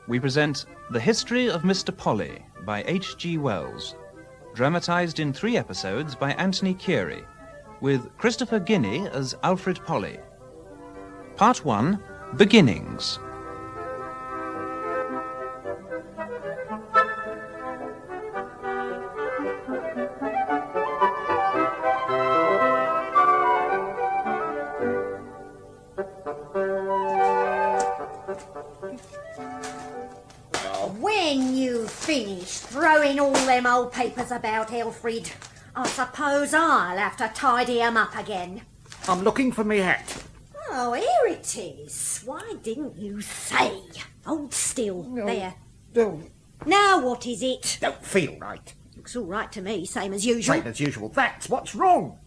we present The History of Mr. Polly by H.G. Wells, dramatised in 3 episodes by Anthony Keary, with Christopher Guinea as Alfred Polly. Part 1, Beginnings. When you've finished throwing all them old papers about, Alfred, I suppose I'll have to tidy 'em up again. I'm looking for me hat. Oh, here it is. Why didn't you say? Hold still. No. There. No, Now what is it? don't feel right. Looks all right to me, same as usual. Same as usual. That's what's wrong.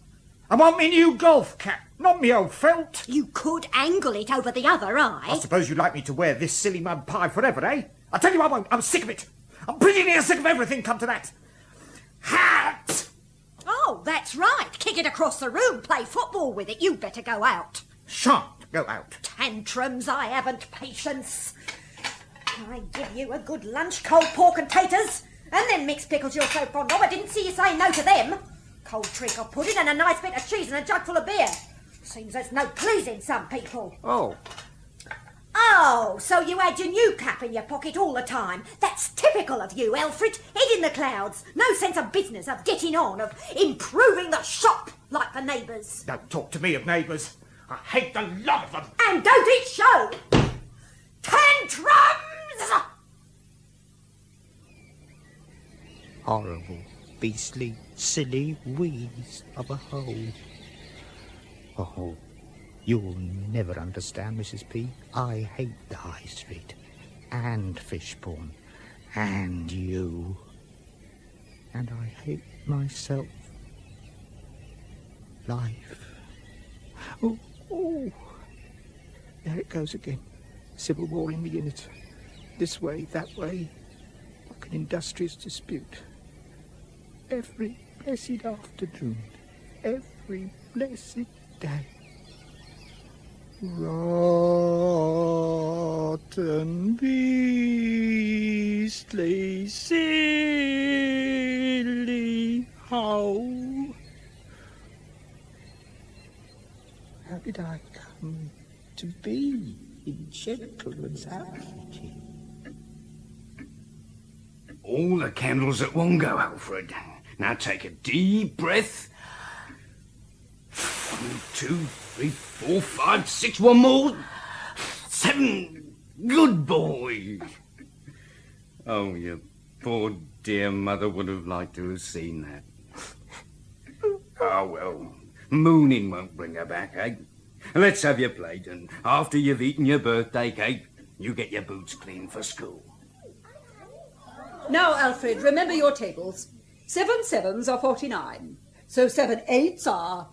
I want me new golf cap, not me old felt. You could angle it over the other I eye. suppose you'd like me to wear this silly mud pie forever, eh? I tell you I won't. I'm sick of it. I'm pretty near sick of everything, come to that. Hat! Oh, that's right. Kick it across the room, play football with it. You'd better go out. Shan't go out. Tantrums, I haven't patience. I give you a good lunch, cold pork and taters, and them mixed pickles you're so fond of. I didn't see you say no to them. Cold treacle pudding and a nice bit of cheese and a jug full of beer. Seems there's no pleasing some people. Oh, Oh, so you had your new cap in your pocket all the time. That's typical of you, Alfred. Head in the clouds. No sense of business, of getting on, of improving the shop like the neighbours. don't talk to me of neighbours. I hate the lot of them. And don't it show? Tantrums! Horrible, beastly, silly wheeze of a hole. Oh, you'll never understand, Mrs. P. I hate the High Street, and Fishbourne, and you. And I hate myself. Life. Oh, there it goes again. Civil war in me in it. This way, that way, like an industrious dispute. Every blessed afternoon, every blessed day. Rotten, beastly, silly how. How did I come to be in gentleman's outfit? All the candles at one go, Alfred. Now take a deep breath. 1, 2, 3, 4, 5, 6, one more. 7. Good boy. Oh, your poor dear mother would have liked to have seen that. Oh, well, mooning won't bring her back, eh? Let's have your plate, and after you've eaten your birthday cake, you get your boots clean for school. Now, Alfred, remember your tables. 7 sevens are 49. So 7 eights are...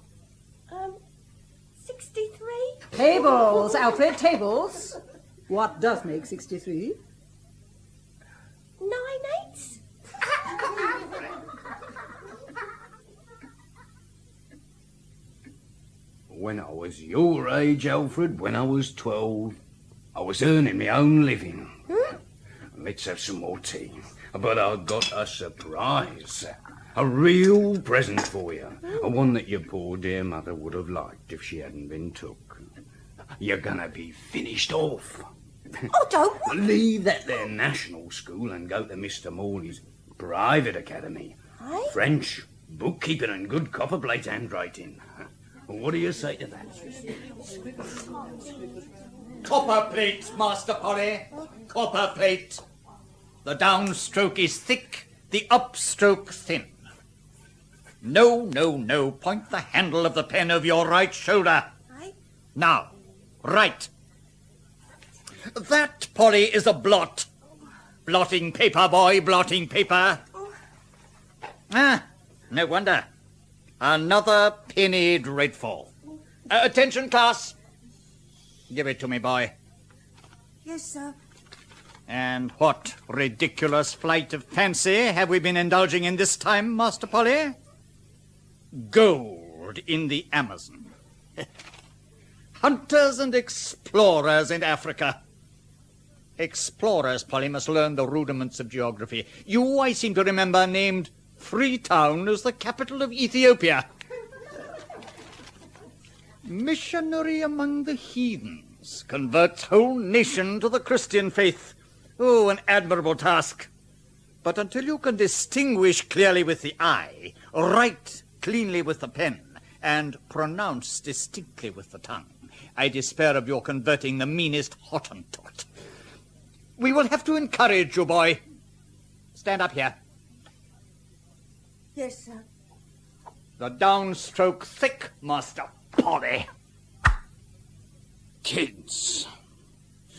63? Tables, Alfred, tables. What does make 63? 9 eights? When I was your age, Alfred, when I was 12, I was earning my own living. Let's have some more tea. But I got a surprise. A real present for you. One that your poor dear mother would have liked if she hadn't been took. You're gonna be finished off. Oh, don't. Leave that there national school and go to Mr. Morley's private academy. Aye? French, bookkeeping and good copperplate handwriting. What do you say to that? Copper plate, Master Polly. Copper plate. The downstroke is thick, the upstroke thin. No, no, no. Point the handle of the pen over your right shoulder. Aye? Now, right. That, Polly, is a blot. Blotting paper, boy, blotting paper. Ah, no wonder. Another penny dreadful. Attention, class. Give it to me, boy. Yes, sir. And what ridiculous flight of fancy have we been indulging in this time, Master Polly? Gold in the Amazon. Hunters and explorers in Africa. Explorers, Polly, must learn the rudiments of geography. You, I seem to remember, named Freetown as the capital of Ethiopia. Missionary among the heathens, converts whole nation to the Christian faith. Oh, an admirable task. But until you can distinguish clearly with the eye, write cleanly with the pen, and pronounce distinctly with the tongue, I despair of your converting the meanest Hottentot. We will have to encourage you, boy. Stand up here. Yes, sir. The downstroke thick, Master Polly. Kids.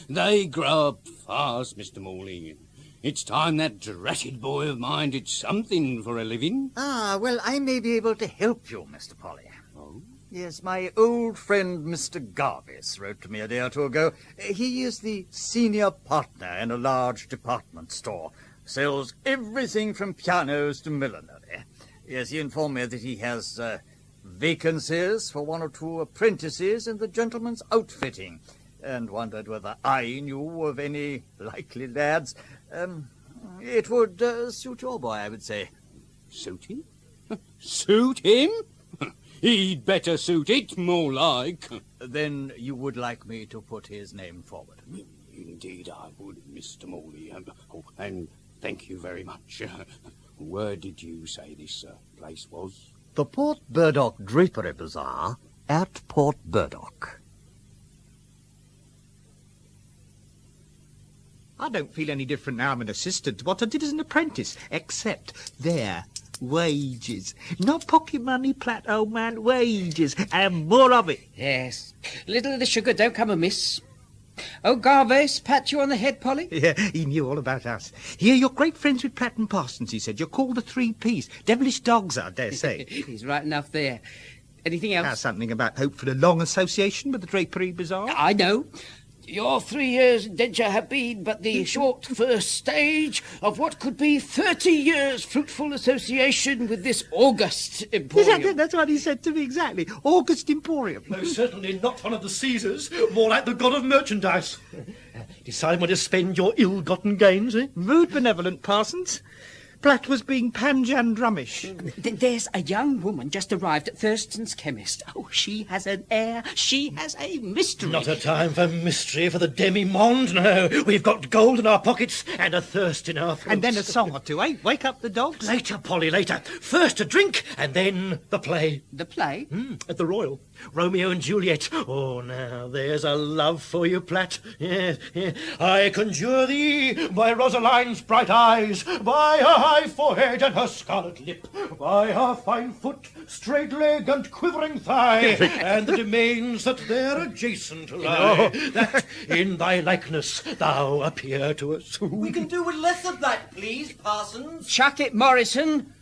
They grow up fast, Mr. Morley. It's time that dratted boy of mine did something for a living. Ah, well, I may be able to help you, Mr. Polly. Oh? Yes, my old friend Mr. Garvis wrote to me a day or two ago. He is the senior partner in a large department store. Sells everything from pianos to millinery. Yes, he informed me that he has vacancies for 1 or 2 apprentices in the gentleman's outfitting, and wondered whether I knew of any likely lads. It would suit your boy, I would say. Suit him? Suit him? He'd better suit it, more like. Then you would like me to put his name forward? Indeed I would, Mr. Morley. And thank you very much. Where did you say this place was? The Port Burdock Drapery Bazaar at Port Burdock. I don't feel any different now I'm an assistant to what I did as an apprentice, except there. Wages. Not pocket money, Platt, old man. Wages. And more of it. Yes. Little of the sugar don't come amiss. Oh, Garvase, pat you on the head, Polly? Yeah, he knew all about us. Here, you're great friends with Platt and Parsons, he said. You're called the 3 Ps. Devilish dogs, I dare say. He's right enough there. Anything else? Something about hope for the long association with the Drapery Bazaar. I know. Your 3 years indenture have been but the short first stage of what could be 30 years fruitful association with this august emporium. That's what he said to me, exactly. August Emporium. No, certainly not one of the Caesars. More like the god of merchandise. Decide where to spend your ill-gotten gains, eh? Rude benevolent, Parsons. Platt was being panjandrumish. There's a young woman just arrived at Thurston's chemist. Oh, she has an air. She has a mystery. Not a time for mystery for the demi-monde, no. We've got gold in our pockets and a thirst in our throats. And then a song or two, eh? Wake up the dogs. Later, Polly, later. First a drink and then the play. The play? At the Royal. Romeo and Juliet. Oh, now, there's a love for you, Platt. Yes, yes. I conjure thee by Rosaline's bright eyes, by her high forehead and her scarlet lip, by her fine foot, straight leg and quivering thigh, and the domains that there adjacent lie, that in thy likeness thou appear to us. We can do with less of that, please, Parsons. Chuck it, Morrison.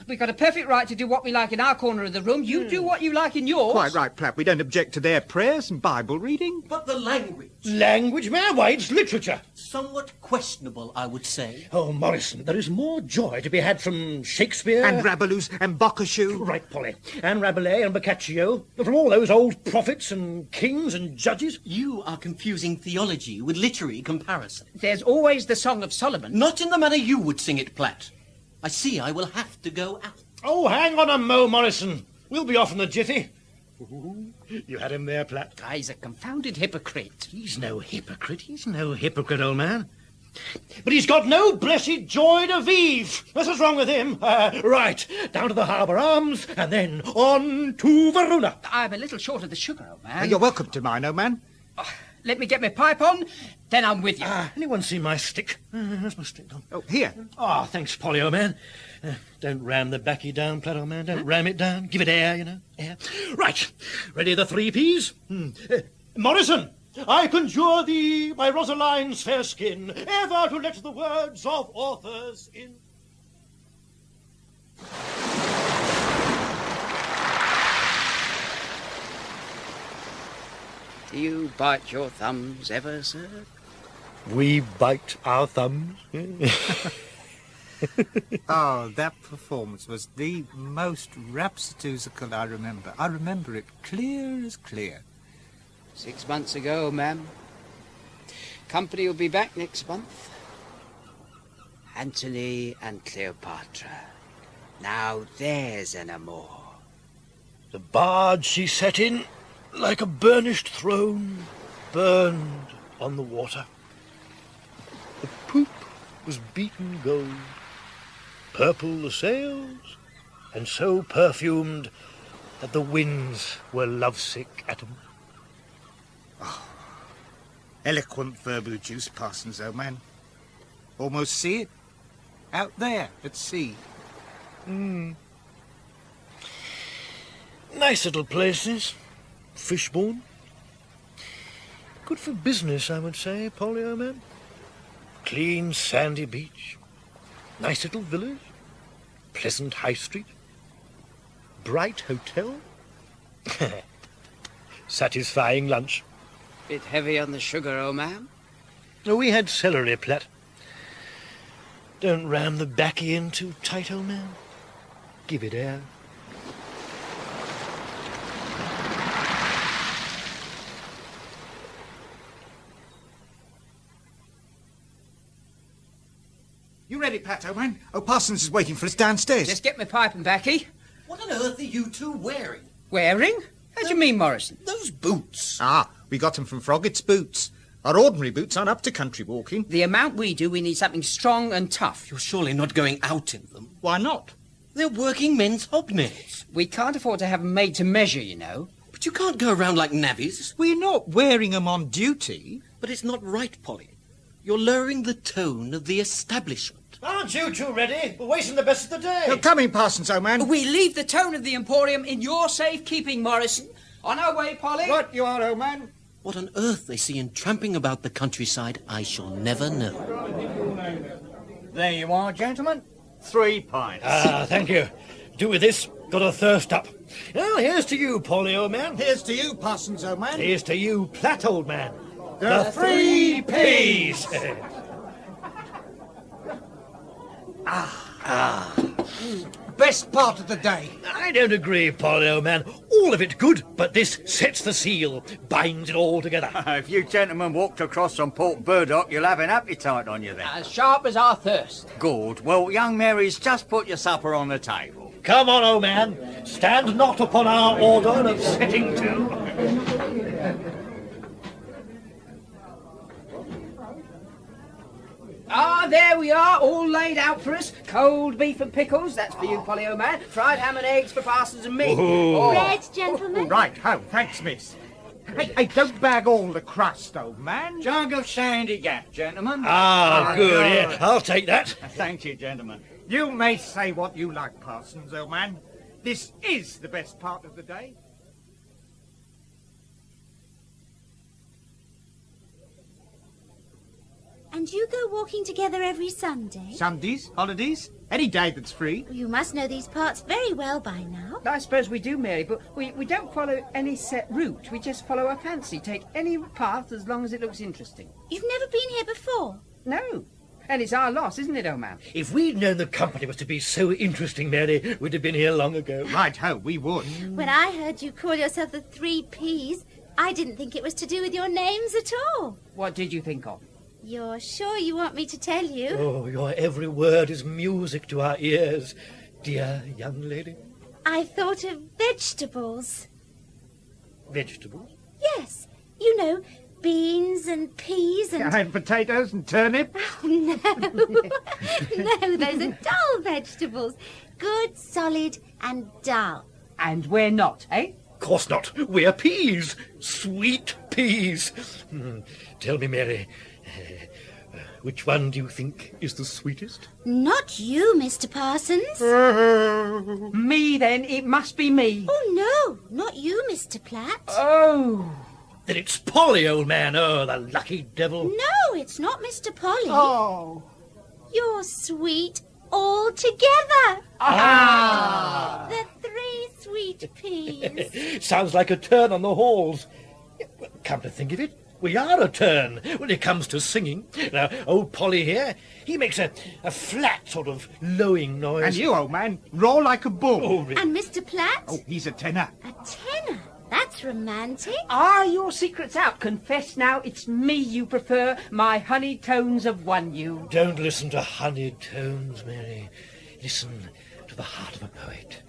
We've got a perfect right to do what we like in our corner of the room. You do what you like in yours. Quite right, Platt. We don't object to their prayers and Bible reading. But the language. Language, man? Why, it's literature. Somewhat questionable, I would say. Oh, Morrison, there is more joy to be had from Shakespeare... And Rabelais and Boccaccio. Right, Polly. And Rabelais and Boccaccio. From all those old prophets and kings and judges. You are confusing theology with literary comparison. There's always the Song of Solomon. Not in the manner you would sing it, Platt. I see I will have to go out. Oh, hang on a mo, Morrison. We'll be off in a jiffy. Ooh, you had him there, Platt. He's a confounded hypocrite. He's no hypocrite. He's no hypocrite, old man. But he's got no blessed joy de vivre. That's what's wrong with him. Right, down to the Harbour Arms, and then on to Verona. I'm a little short of the sugar, old man. You're welcome to mine, old man. Let me get my pipe on, then I'm with you. Anyone see my stick? Where's my stick, Tom? Oh, here. Oh, thanks, Polly, old man. Don't ram the backy down, Platt, old man. Don't ram it down. Give it air, you know. Air. Right. Ready, the 3 Ps? Morrison, I conjure thee, by Rosaline's fair skin, ever to let the words of authors in... Do you bite your thumbs ever, sir? We bite our thumbs. Oh, that performance was the most rhapsodical I remember. I remember it clear as clear. 6 months ago, ma'am. Company will be back next month. Antony and Cleopatra. Now there's an amour. The barge she sat in, like a burnished throne, burned on the water. The poop was beaten gold, purple the sails, and so perfumed that the winds were lovesick at 'em. Eloquent verbal juice, Parsons, old man. Almost see it. Out there at sea. Nice little places. Fishbourne. Good for business, I would say, Polly, old man. Clean, sandy beach. Nice little village. Pleasant high street. Bright hotel. Satisfying lunch. Bit heavy on the sugar, old man? We had celery, Platt. Don't ram the baccy in too tight, old man. Give it air. You ready, Pat, old man? Oh, Parsons is waiting for us downstairs. Just get my pipe and baccy. What on earth are you two wearing? Wearing? How do you mean, Morrison? Those boots. Ah, we got them from Froggett's Boots. Our ordinary boots aren't up to country walking. The amount we do, we need something strong and tough. You're surely not going out in them. Why not? They're working men's hobnails. We can't afford to have them made to measure, you know. But you can't go around like navvies. We're not wearing them on duty. But it's not right, Polly. You're lowering the tone of the establishment. Aren't you two ready? We're wasting the best of the day. You're coming, Parsons, old man. We leave the tone of the Emporium in your safe keeping, Morrison. On our way, Polly. Right you are, old man. What on earth they see in tramping about the countryside, I shall never know. There you are, gentlemen. 3 pints. Thank you. Do with this. Got a thirst up. Well, here's to you, Polly, old man. Here's to you, Parsons, old man. Here's to you, Platt, old man. The 3 Ps. Best part of the day. I don't agree, Polly, old man. All of it good, but this sets the seal, binds it all together. If you gentlemen walked across from Port Burdock, you'll have an appetite on you then. As sharp as our thirst. Good. Well, young Mary's just put your supper on the table. Come on, old man. Stand not upon our order of setting to. Ah, there we are, all laid out for us. Cold beef and pickles, that's for you, Polly, old man. Fried ham and eggs for Parsons and me. Bread, gentlemen. Right, ho, thanks, miss. Hey, don't bag all the crust, old man. Jug of Sandy Gap, gentlemen. Good, yeah. I'll take that. Thank you, gentlemen. You may say what you like, Parsons, old man. This is the best part of the day. And you go walking together every Sunday? Sundays, holidays, any day that's free. You must know these parts very well by now. I suppose we do, Mary, but we don't follow any set route. We just follow our fancy. Take any path as long as it looks interesting. You've never been here before? No. And it's our loss, isn't it, old man? If we'd known the company was to be so interesting, Mary, we'd have been here long ago. Right, ho, we would. When I heard you call yourself the 3 Ps, I didn't think it was to do with your names at all. What did you think of? You're sure you want me to tell you? Oh, your every word is music to our ears, dear young lady. I thought of vegetables. Vegetables? Yes, you know, beans and peas and... And potatoes and turnip. Oh, no. No, those are dull vegetables. Good, solid and dull. And we're not, eh? Of course not. We're peas. Sweet peas. Tell me, Mary, which one do you think is the sweetest? Not you, Mr. Parsons. Me, then. It must be me. Oh, no, not you, Mr. Platt. Oh. Then it's Polly, old man. Oh, the lucky devil. No, it's not Mr. Polly. Oh. You're sweet altogether. Ah. The 3 sweet peas. Sounds like a turn on the halls. Come to think of it, we are a turn when it comes to singing. Now, old Polly here, he makes a flat sort of lowing noise. And you, old man, roar like a bull. Oh, really? And Mr. Platt? Oh, he's a tenor. A tenor. That's That's romantic. Are your secrets out? Confess now, it's me you prefer. My honey tones have won you. Don't listen to honeyed tones, Mary. Listen to the heart of a poet.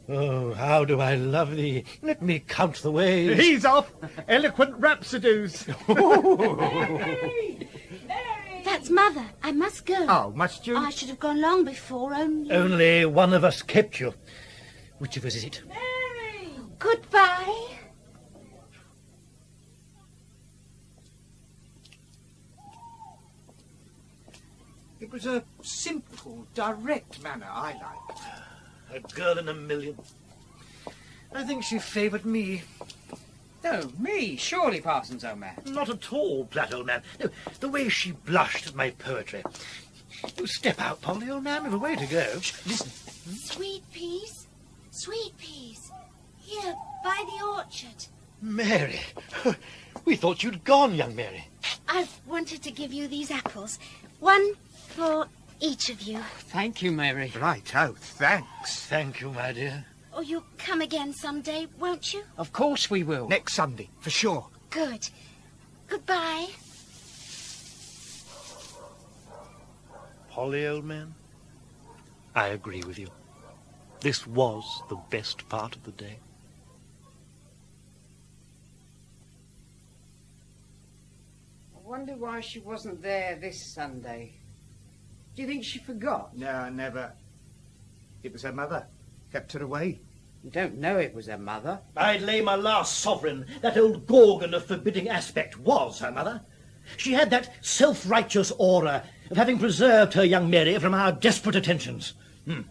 Oh, how do I love thee. Let me count the ways. He's off. Eloquent rhapsodies. Mary! That's Mother. I must go. Oh, must you? I should have gone long before, only... Only one of us kept you. Which of us is it? Mary! Goodbye. It was a simple, direct manner I liked. A girl in a million. I think she favoured me. Oh, me? Surely, Parsons, old man. Not at all, Platt, old man. No, the way she blushed at my poetry. You step out, Polly, old man. We've a way to go. Shh, listen. Sweet peas. Sweet peas. Here, by the orchard. Mary. We thought you'd gone, young Mary. I've wanted to give you these apples. One for each of you. Thank you, Mary. Right-o, thanks. Thank you, my dear. Oh, you'll come again someday, won't you? Of course we will. Next Sunday, for sure. Good. Goodbye. Polly, old man, I agree with you. This was the best part of the day. I wonder why she wasn't there this Sunday. Do you think she forgot? No, never. It was her mother. Kept her away. You don't know it was her mother. I'd lay my last sovereign that old Gorgon of forbidding aspect was her mother. She had that self-righteous aura of having preserved her young Mary from our desperate attentions. And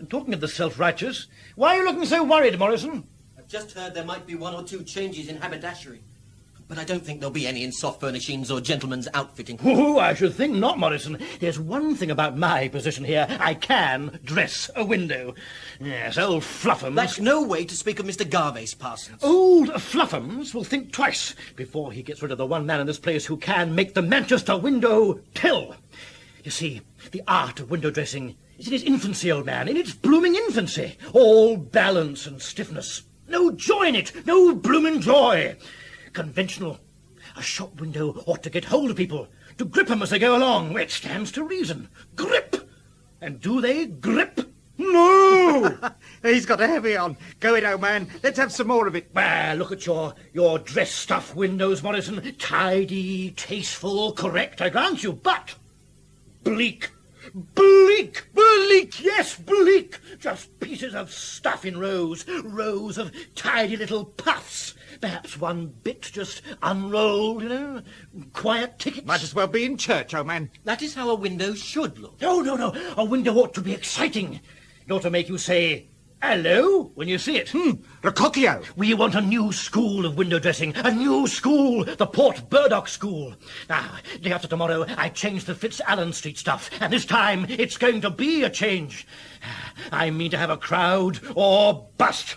talking of the self-righteous, why are you looking so worried, Morrison? I've just heard there might be 1 or 2 changes in haberdashery. But I don't think there'll be any in soft furnishings or gentlemen's outfitting. Oh, I should think not, Morrison. There's one thing about my position here. I can dress a window. Yes, old Fluffums... That's no way to speak of Mr. Garvace, Parsons. Old Fluffums will think twice before he gets rid of the one man in this place who can make the Manchester window tell. You see, the art of window dressing is in its infancy, old man, in its blooming infancy. All balance and stiffness. No joy in it, no blooming joy. Conventional. A shop window ought to get hold of people, to grip 'em as they go along, where it stands to reason. Grip! And do they grip? No! He's got a heavy on. Go in, old man. Let's have some more of it. Well, look at your dress stuff windows, Morrison. Tidy, tasteful, correct, I grant you, but bleak. Bleak! Bleak! Yes, bleak! Just pieces of stuff in rows. Rows of tidy little puffs. Perhaps one bit just unrolled, you know. Quiet tickets. Might as well be in church, old man. That is how a window should look. No. A window ought to be exciting. It ought to make you say, hello, when you see it. Rococchio. We want a new school of window dressing. A new school. The Port Burdock School. Now, day after tomorrow, I change the Fitzallen Street stuff. And this time, it's going to be a change. I mean to have a crowd or bust.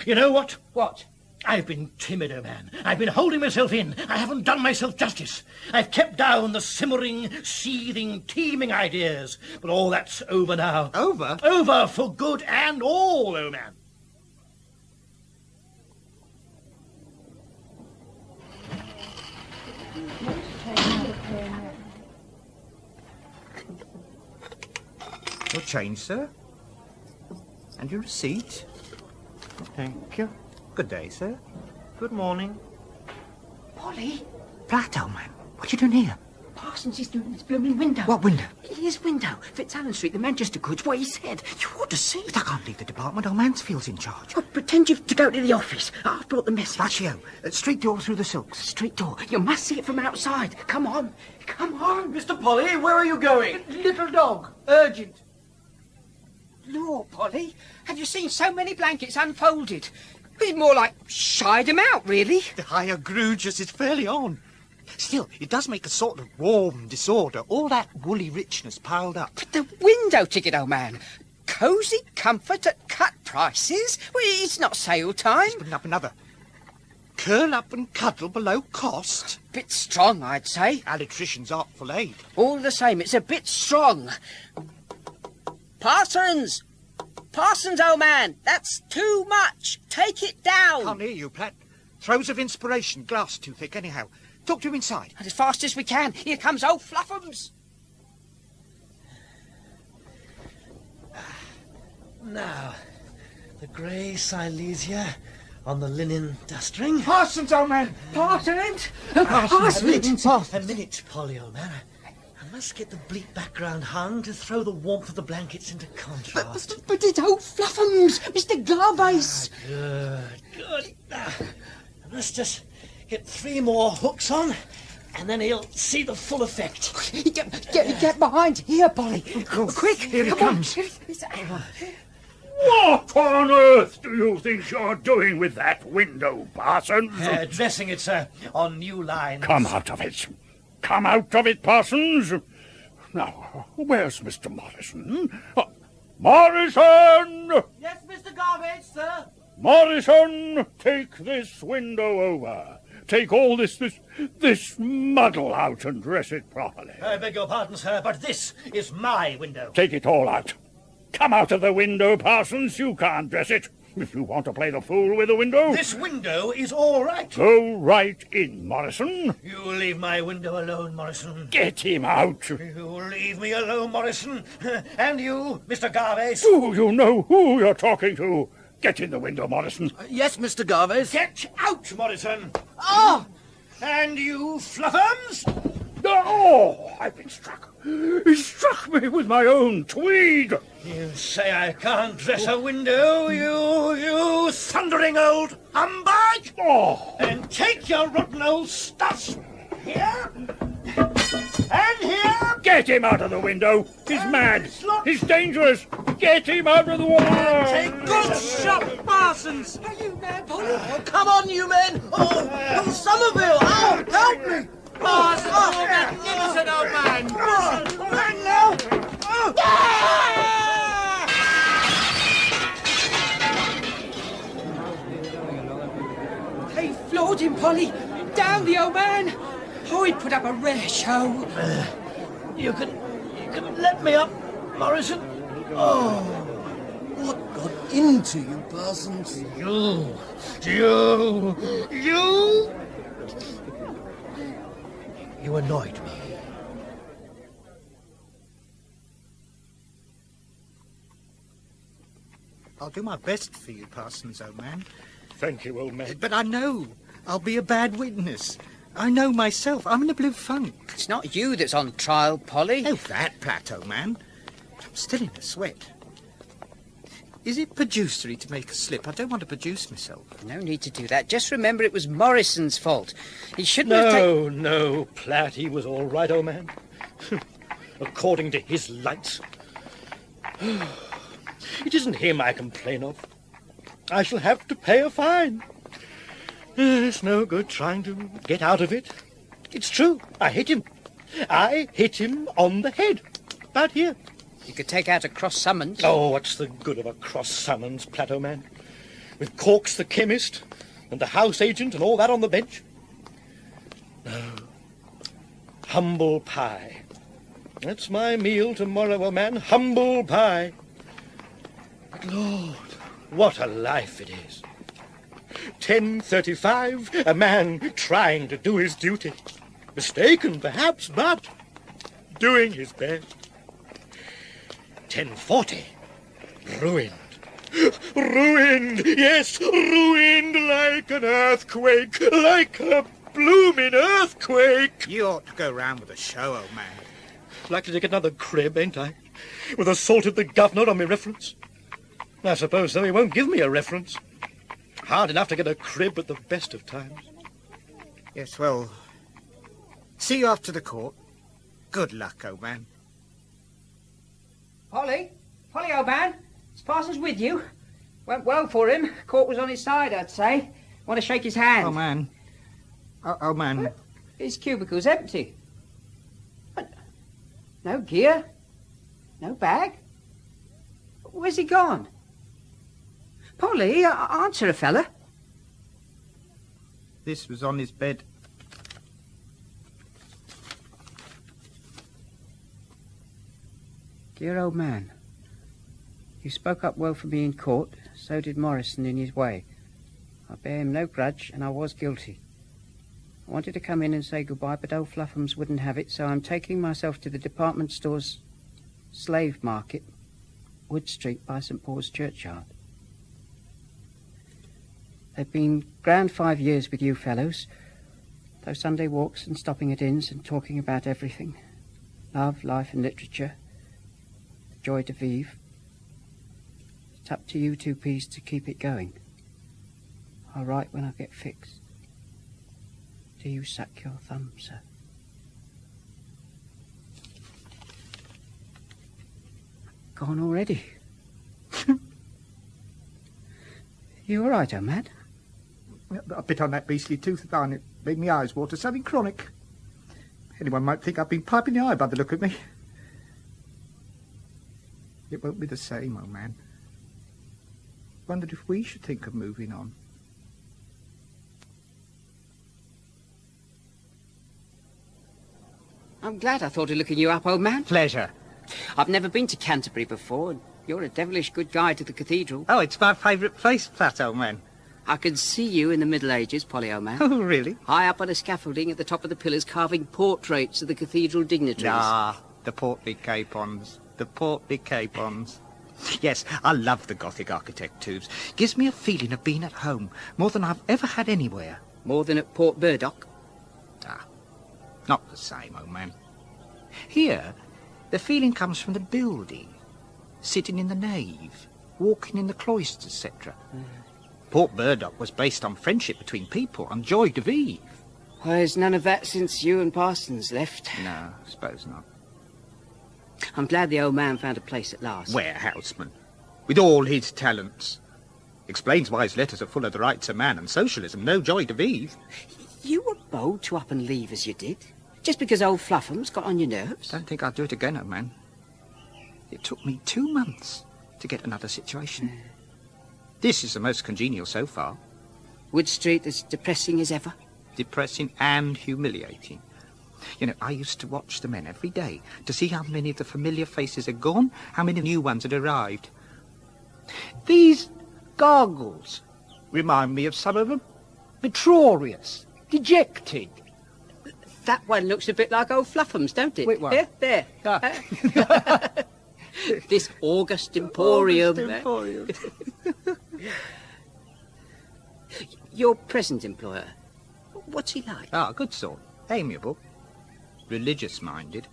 You know what? What? I've been timid, oh man. I've been holding myself in. I haven't done myself justice. I've kept down the simmering, seething, teeming ideas. But all that's over now. Over? Over for good and all, oh man. Your change, sir. And your receipt. Thank you. Good day, sir. Good morning. Polly? Platt, old man. What you doing here? Parsons is doing his blooming window. What window? His window. Fitzallen Street, the Manchester goods, what he said. You ought to see. But I can't leave the department. Old Mansfield's in charge. Well, pretend you've to go to the office. I've brought the message. Ratio. Street door through the silks. Street door. You must see it from outside. Come on. Come on. Mr. Polly, where are you going? Little dog. Urgent. Lord, Polly, have you seen so many blankets unfolded? It's more like shied 'em out, really. The higher Grugius is fairly on. Still, it does make a sort of warm disorder, all that woolly richness piled up. But the window ticket, old man. Cosy comfort at cut prices? Well, it's not sale time. He's putting up another. Curl up and cuddle below cost. Bit strong, I'd say. Electrician's artful aid. All the same, it's a bit strong. Parsons! Parsons, old man, that's too much. Take it down. Can't hear you, Platt. Throws of inspiration, glass too thick anyhow. Talk to him inside. And as fast as we can. Here comes old Fluffums. Now, the grey Silesia on the linen dustring. Parsons, old man! Parsons! A minute, Polly, old man. I must get the bleak background hung to throw the warmth of the blankets into contrast. But it's old Fluffums, Mr. Garbase. Good. Now, I must just get 3 more hooks on, and then he'll see the full effect. Get behind here, Polly. Quick, Here he come comes. On. What on earth do you think you're doing with that window, Parsons? Dressing it, sir, on new lines. Come out of it. Come out of it, Parsons. Now, where's Mr. Morrison? Morrison! Yes, Mr. Garbage, sir. Morrison, take this window over. Take all this muddle out and dress it properly. I beg your pardon, sir, but this is my window. Take it all out. Come out of the window, Parsons. You can't dress it. If you want to play the fool with the window... This window is all right. Go right in, Morrison. You leave my window alone, Morrison. Get him out. You leave me alone, Morrison. And you, Mr. Garvase. Do you know who you're talking to? Get in the window, Morrison. Yes, Mr. Garvase. Get out, Morrison. Oh! And you, Fluffums. Oh, I've been struck. He struck me with my own tweed. You say I can't dress a window, you thundering old humbug! Oh! And take your rotten old stuff! Here! And here! Get him out of the window! He's mad! He's dangerous! Get him out of the water! Take good shot, Parsons! Are you mad, Polly? Oh, come on, you men! Oh, Somerville! Oh, help me! Parsons, oh, magnificent old man! Oh, man now! Oh. They floored him, Polly. Down the old man. Oh, he'd put up a rare show. You can let me up, Morrison. Oh, what got into you, Parsons? You annoyed me. I'll do my best for you, Parsons, old man. Thank you, old man. But I know I'll be a bad witness. I know myself. I'm in a blue funk. It's not you that's on trial, Polly. Oh, that plateau, man. I'm still in a sweat. Is it producery to make a slip? I don't want to produce myself. No need to do that. Just remember it was Morrison's fault. He shouldn't have taken... No, Platt, he was all right, old man. According to his lights. It isn't him I complain of. I shall have to pay a fine. It's no good trying to get out of it. It's true. I hit him. I hit him on the head. About here. You could take out a cross summons. Oh, what's the good of a cross summons, Plateau Man? With Corks the chemist and the house agent and all that on the bench? No. Humble pie. That's my meal tomorrow, old man. Humble pie. But Lord, what a life it is. 10:35, a man trying to do his duty. Mistaken, perhaps, but doing his best. 10:40, ruined. Ruined, yes, ruined like an earthquake, like a blooming earthquake. You ought to go round with a show, old man. Likely to get another crib, ain't I? With assaulted the governor on my reference. I suppose, though, he won't give me a reference. Hard enough to get a crib at the best of times. Yes, well, see you after the court. Good luck, old man. Polly, old man, is Parsons with you? Went well for him. Court was on his side, I'd say. Want to shake his hand? Oh, man. Oh, man. His cubicle's empty. What? No gear? No bag? Where's he gone? Polly, answer a fella. This was on his bed. Dear old man. You spoke up well for me in court, so did Morrison in his way. I bear him no grudge, and I was guilty. I wanted to come in and say goodbye, but old Fluffums wouldn't have it, so I'm taking myself to the department store's slave market, Wood Street by St. Paul's Churchyard. They've been grand 5 years with you fellows. Those Sunday walks and stopping at inns and talking about everything. Love, life and literature. The joy de vivre. It's up to you 2Ps to keep it going. I'll write when I get fixed. Do you suck your thumb, sir? Gone already? You all right, old man? A bit on that beastly tooth of mine. It made me eyes water. Something chronic. Anyone might think I've been piping the eye by the look of me. It won't be the same, old man. Wondered if we should think of moving on. I'm glad I thought of looking you up, old man. Pleasure. I've never been to Canterbury before, and you're a devilish good guide to the cathedral. Oh, it's my favourite place, Platt, old man. I could see you in the Middle Ages, Polly, old man. Oh, really? High up on a scaffolding at the top of the pillars, carving portraits of the cathedral dignitaries. Ah, the portly capons. The portly capons. Yes, I love the Gothic architectures. Gives me a feeling of being at home, more than I've ever had anywhere. More than at Port Burdock? Ah, not the same, old man. Here, the feeling comes from the building, sitting in the nave, walking in the cloisters, etc. Port Burdock was based on friendship between people, on joy de vivre. Well, there's none of that since you and Parsons left. No, I suppose not. I'm glad the old man found a place at last. Warehouseman, with all his talents. Explains why his letters are full of the rights of man and socialism, no joy de vivre. You were bold to up and leave as you did, just because old Fluffums got on your nerves. Don't think I'd do it again, old man. It took me 2 months to get another situation. This is the most congenial so far. Wood Street as depressing as ever? Depressing and humiliating. You know, I used to watch the men every day to see how many of the familiar faces had gone, how many new ones had arrived. These gargles remind me of some of them. Vitrorious, dejected. That one looks a bit like old Fluffums, don't it? Which one? There. This August Emporium. August Emporium. Your present employer, what's he like? Ah, good sort. Amiable. Religious-minded.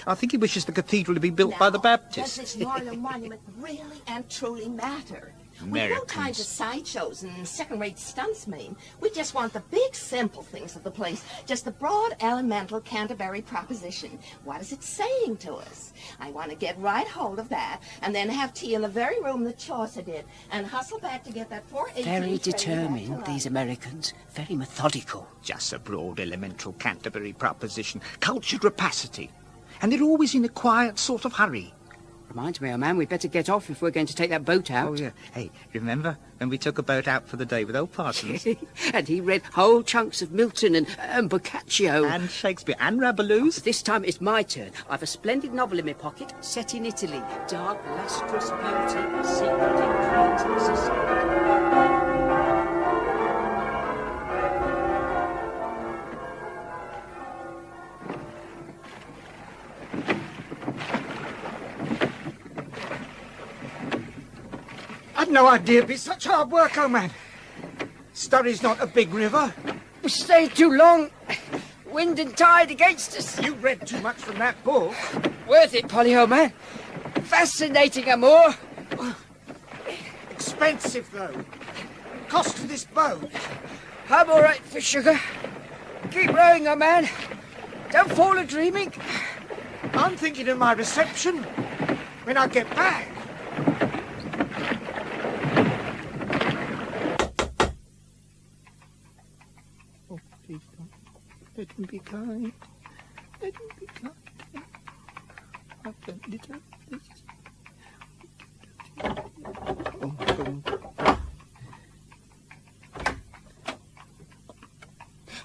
I think he wishes the cathedral to be built by the Baptists. Does this memorial monument really and truly matter? We have no time for sideshows and second-rate stunts, Mame. We just want the big, simple things of the place. Just the broad, elemental Canterbury proposition. What is it saying to us? I want to get right hold of that, and then have tea in the very room that Chaucer did, and hustle back to get that 418 Very determined, these Americans. Very methodical. Just a broad, elemental Canterbury proposition. Cultured rapacity. And they're always in a quiet sort of hurry. Reminds me, old man, we'd better get off if we're going to take that boat out. Oh, yeah. Hey, remember when we took a boat out for the day with old Parsons? And he read whole chunks of Milton and Boccaccio. And Shakespeare and Rabelais. This time it's my turn. I've a splendid novel in my pocket, set in Italy. Dark, lustrous beauty, secret intrigues, society. I'd no idea it'd be such hard work, old man. Surrey's not a big river. We stayed too long. Wind and tide against us. You read too much from that book. Worth it, Polly, old man. Fascinating amour. Expensive, though. Cost of this boat. I'm all right for sugar. Keep rowing, old man. Don't fall a-dreaming. I'm thinking of my reception when I get back. Let him be kind. Let him be kind. I've done little this.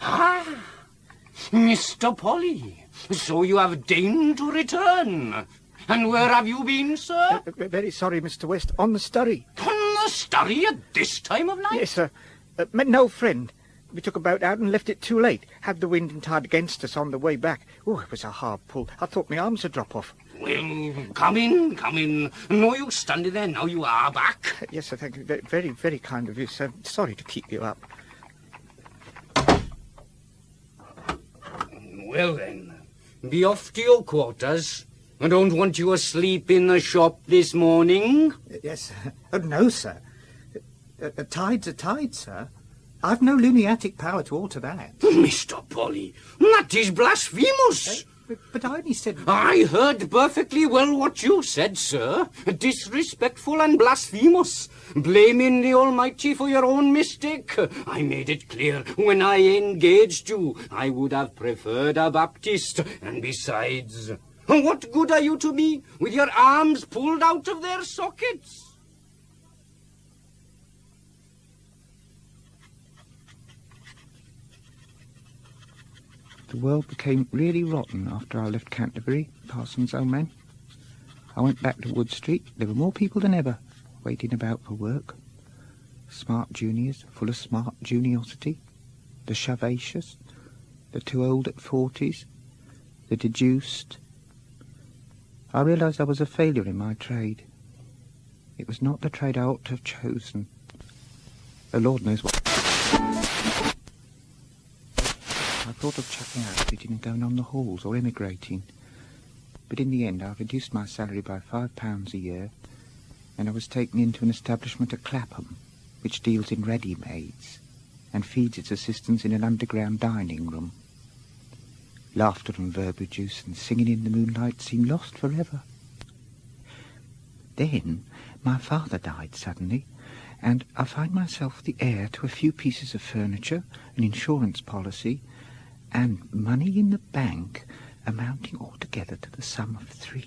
Ah, Mr. Polly, so you have deigned to return. And where have you been, sir? Very sorry, Mr. West. On the Sturry. On the Sturry at this time of night? Yes, sir. Met an old friend. We took a boat out and left it too late. Had the wind and tide against us on the way back. Oh, it was a hard pull. I thought my arms would drop off. Well, come in, come in. No use standing there now you are back. Yes, sir, thank you. Very, very kind of you, sir. Sorry to keep you up. Well then, be off to your quarters. I don't want you asleep in the shop this morning. Yes, no, sir. A tide's a tide, sir. I've no lunatic power to alter that. Mr. Polly, that is blasphemous. But I only said... I heard perfectly well what you said, sir. Disrespectful and blasphemous. Blaming the Almighty for your own mistake. I made it clear when I engaged you I would have preferred a Baptist. And besides, what good are you to me with your arms pulled out of their sockets? The world became really rotten after I left Canterbury, Parsons' old man. I went back to Wood Street. There were more people than ever, waiting about for work. Smart juniors, full of smart juniosity. The shovacious, the too old at 40s, the deduced. I realised I was a failure in my trade. It was not the trade I ought to have chosen. The Lord knows what... I thought of chucking outfitting and going on the halls or emigrating. But in the end I reduced my salary by £5 a year, and I was taken into an establishment at Clapham, which deals in ready-mades and feeds its assistants in an underground dining room. Laughter and verbiage and singing in the moonlight seemed lost forever. Then my father died suddenly, and I find myself the heir to a few pieces of furniture, an insurance policy, and money in the bank amounting altogether to the sum of £355.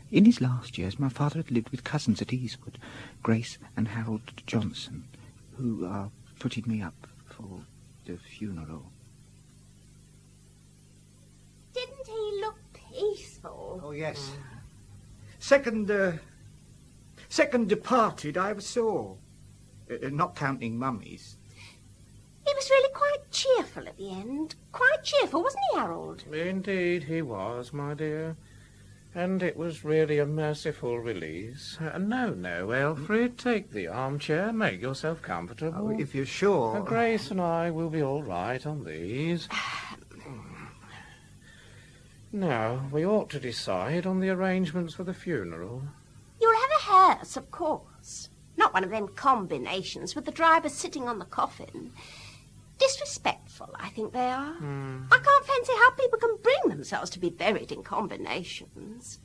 In his last years, my father had lived with cousins at Eastwood, Grace and Harold Johnson, who are putting me up for the funeral. Didn't he look peaceful? Oh, yes. Second departed I ever saw. Not counting mummies. He was really quite cheerful at the end. Quite cheerful, wasn't he, Harold? Indeed he was, my dear. And it was really a merciful release. No, Alfred, take the armchair, make yourself comfortable. Oh, if you're sure. Grace and I will be all right on these. Now, we ought to decide on the arrangements for the funeral. You'll have a hearse, of course. Not one of them combinations with the driver sitting on the coffin. Disrespectful, I think they are. I can't fancy how people can bring themselves to be buried in combinations.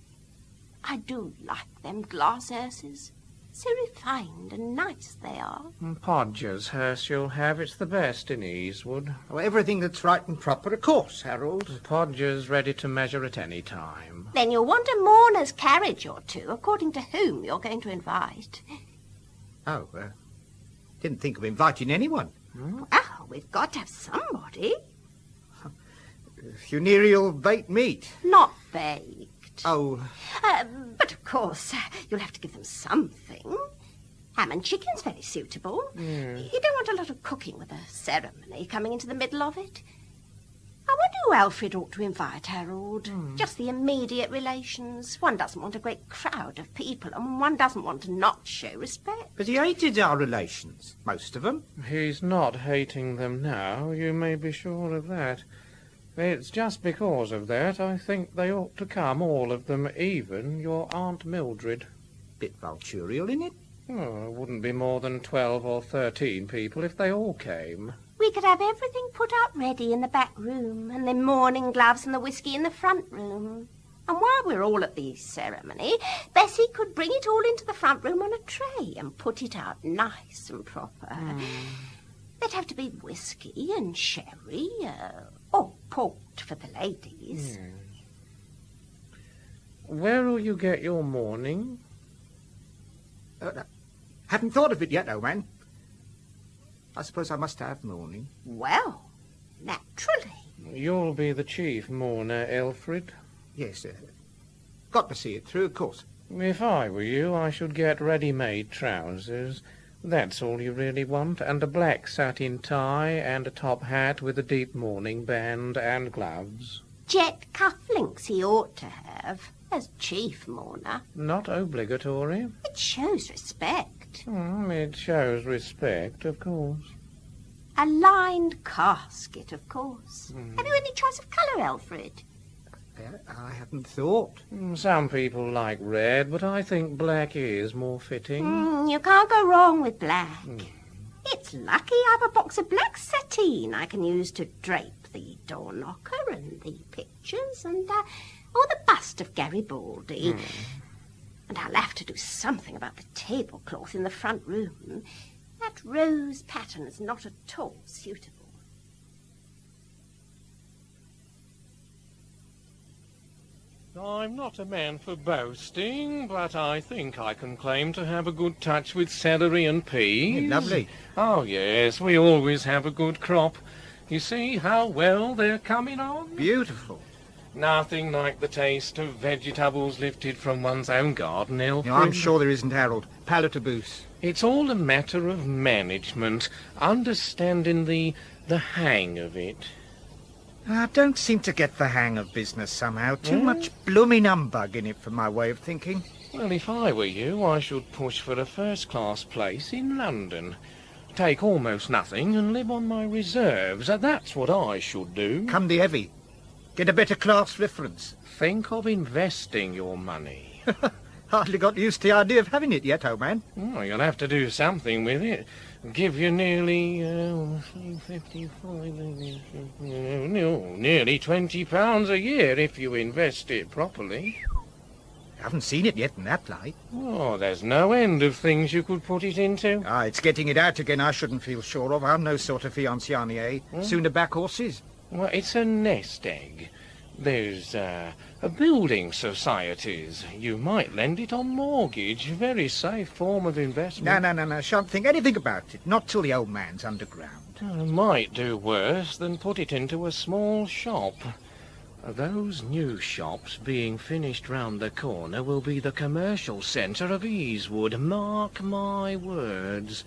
I do like them glass hearses. So refined and nice they are. Podger's hearse you'll have. It's the best in Eastwood. Oh, everything that's right and proper, of course, Harold. Podger's ready to measure at any time. Then you'll want a mourner's carriage or two, according to whom you're going to invite. Oh, didn't think of inviting anyone. Oh, we've got to have somebody. Funereal baked meat. Not baked. Oh. But of course, you'll have to give them something. Ham and chicken's very suitable. You don't want a lot of cooking with a ceremony coming into the middle of it. I wonder who Alfred ought to invite, Harold. Just the immediate relations. One doesn't want a great crowd of people, and one doesn't want to not show respect. But he hated our relations, most of them. He's not hating them now, you may be sure of that. It's just because of that I think they ought to come, all of them, even your Aunt Mildred. Bit vulturial, innit? Oh, it wouldn't be more than 12 or 13 people if they all came. We could have everything put up ready in the back room, and the mourning gloves and the whiskey in the front room. And while we're all at the ceremony, Bessie could bring it all into the front room on a tray and put it out nice and proper. There'd have to be whiskey and sherry, or port for the ladies. Where'll you get your mourning? Haven't thought of it yet, old man. I suppose I must have mourning. Well, naturally. You'll be the chief mourner, Elfrid. Yes, got to see it through, of course. If I were you, I should get ready-made trousers. That's all you really want, and a black satin tie, and a top hat with a deep mourning band, and gloves. Jet cufflinks he ought to have, as chief mourner. Not obligatory. It shows respect. It shows respect, of course. A lined casket, of course. Have you any choice of colour, Alfred? I haven't thought. Some people like red, but I think black is more fitting. You can't go wrong with black. It's lucky I have a box of black sateen I can use to drape the door knocker and the pictures and the bust of Garibaldi. And I'll have to do something about the tablecloth in the front room. That rose pattern is not at all suitable. I'm not a man for boasting, but I think I can claim to have a good touch with celery and peas. Lovely. Oh, yes, we always have a good crop. You see how well they're coming on? Beautiful. Nothing like the taste of vegetables lifted from one's own garden, Elfrid. No, I'm sure there isn't, Harold. Palatable. It's all a matter of management, understanding the hang of it. I don't seem to get the hang of business somehow. Too much blooming humbug in it for my way of thinking. Well, if I were you, I should push for a first-class place in London. Take almost nothing and live on my reserves. That's what I should do. Come the heavy. Get a better class reference. Think of investing your money. Hardly got used to the idea of having it yet, old man. Well, you'll have to do something with it. Give you nearly, nearly £20 a year if you invest it properly. I haven't seen it yet in that light. Oh, there's no end of things you could put it into. It's getting it out again I shouldn't feel sure of. I'm no sort of fianciane, Sooner back horses. Well, it's a nest egg. There's building societies. You might lend it on mortgage. Very safe form of investment. No. Shan't think anything about it. Not till the old man's underground. Might do worse than put it into a small shop. Those new shops being finished round the corner will be the commercial centre of Easewood. Mark my words.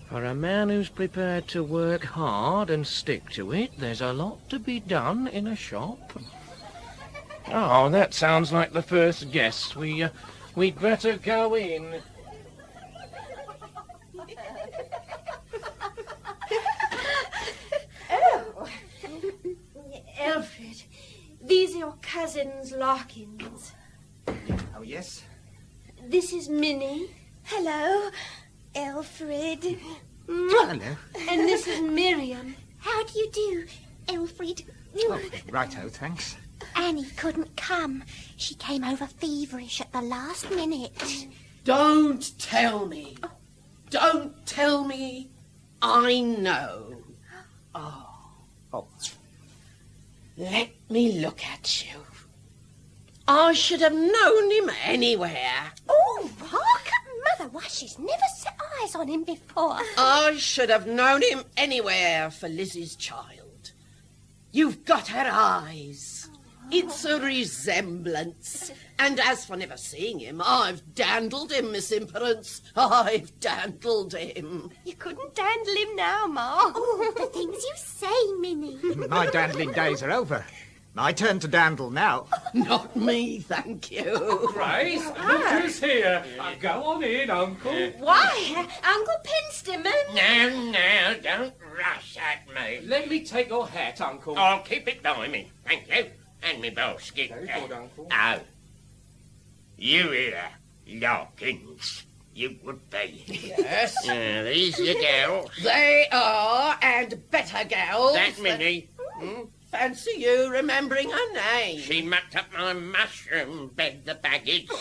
For a man who's prepared to work hard and stick to it, there's a lot to be done in a shop. Oh, that sounds like the first guest. We'd better go in. Oh, Alfred, these are your cousins Larkins. Oh, yes? This is Minnie. Hello, Alfred. Hello. And this is Miriam. How do you do, Alfred? Oh, righto, thanks. Annie couldn't come. She came over feverish at the last minute. Don't tell me. Don't tell me. I know. Oh. Let me look at you. I should have known him anywhere. Oh, Rock! Mother, why, she's never set eyes on him before. I should have known him anywhere for Lizzie's child. You've got her eyes. It's a resemblance. And as for never seeing him, I've dandled him, Miss Imperance. I've dandled him. You couldn't dandle him now, Ma. Oh, the things you say, Minnie. My dandling days are over. My turn to dandle now. Not me, thank you. Grace, look who's here. Go on in, Uncle. Why, Uncle Penstemon? No, don't rush at me. Let me take your hat, Uncle. I'll keep it by me, thank you. And me basket. Very good, Uncle. Oh. You here, Larkins. You would be. Yes. These your girls. They are, and better girls. That Minnie. Fancy you remembering her name. She mucked up my mushroom bed, the baggage.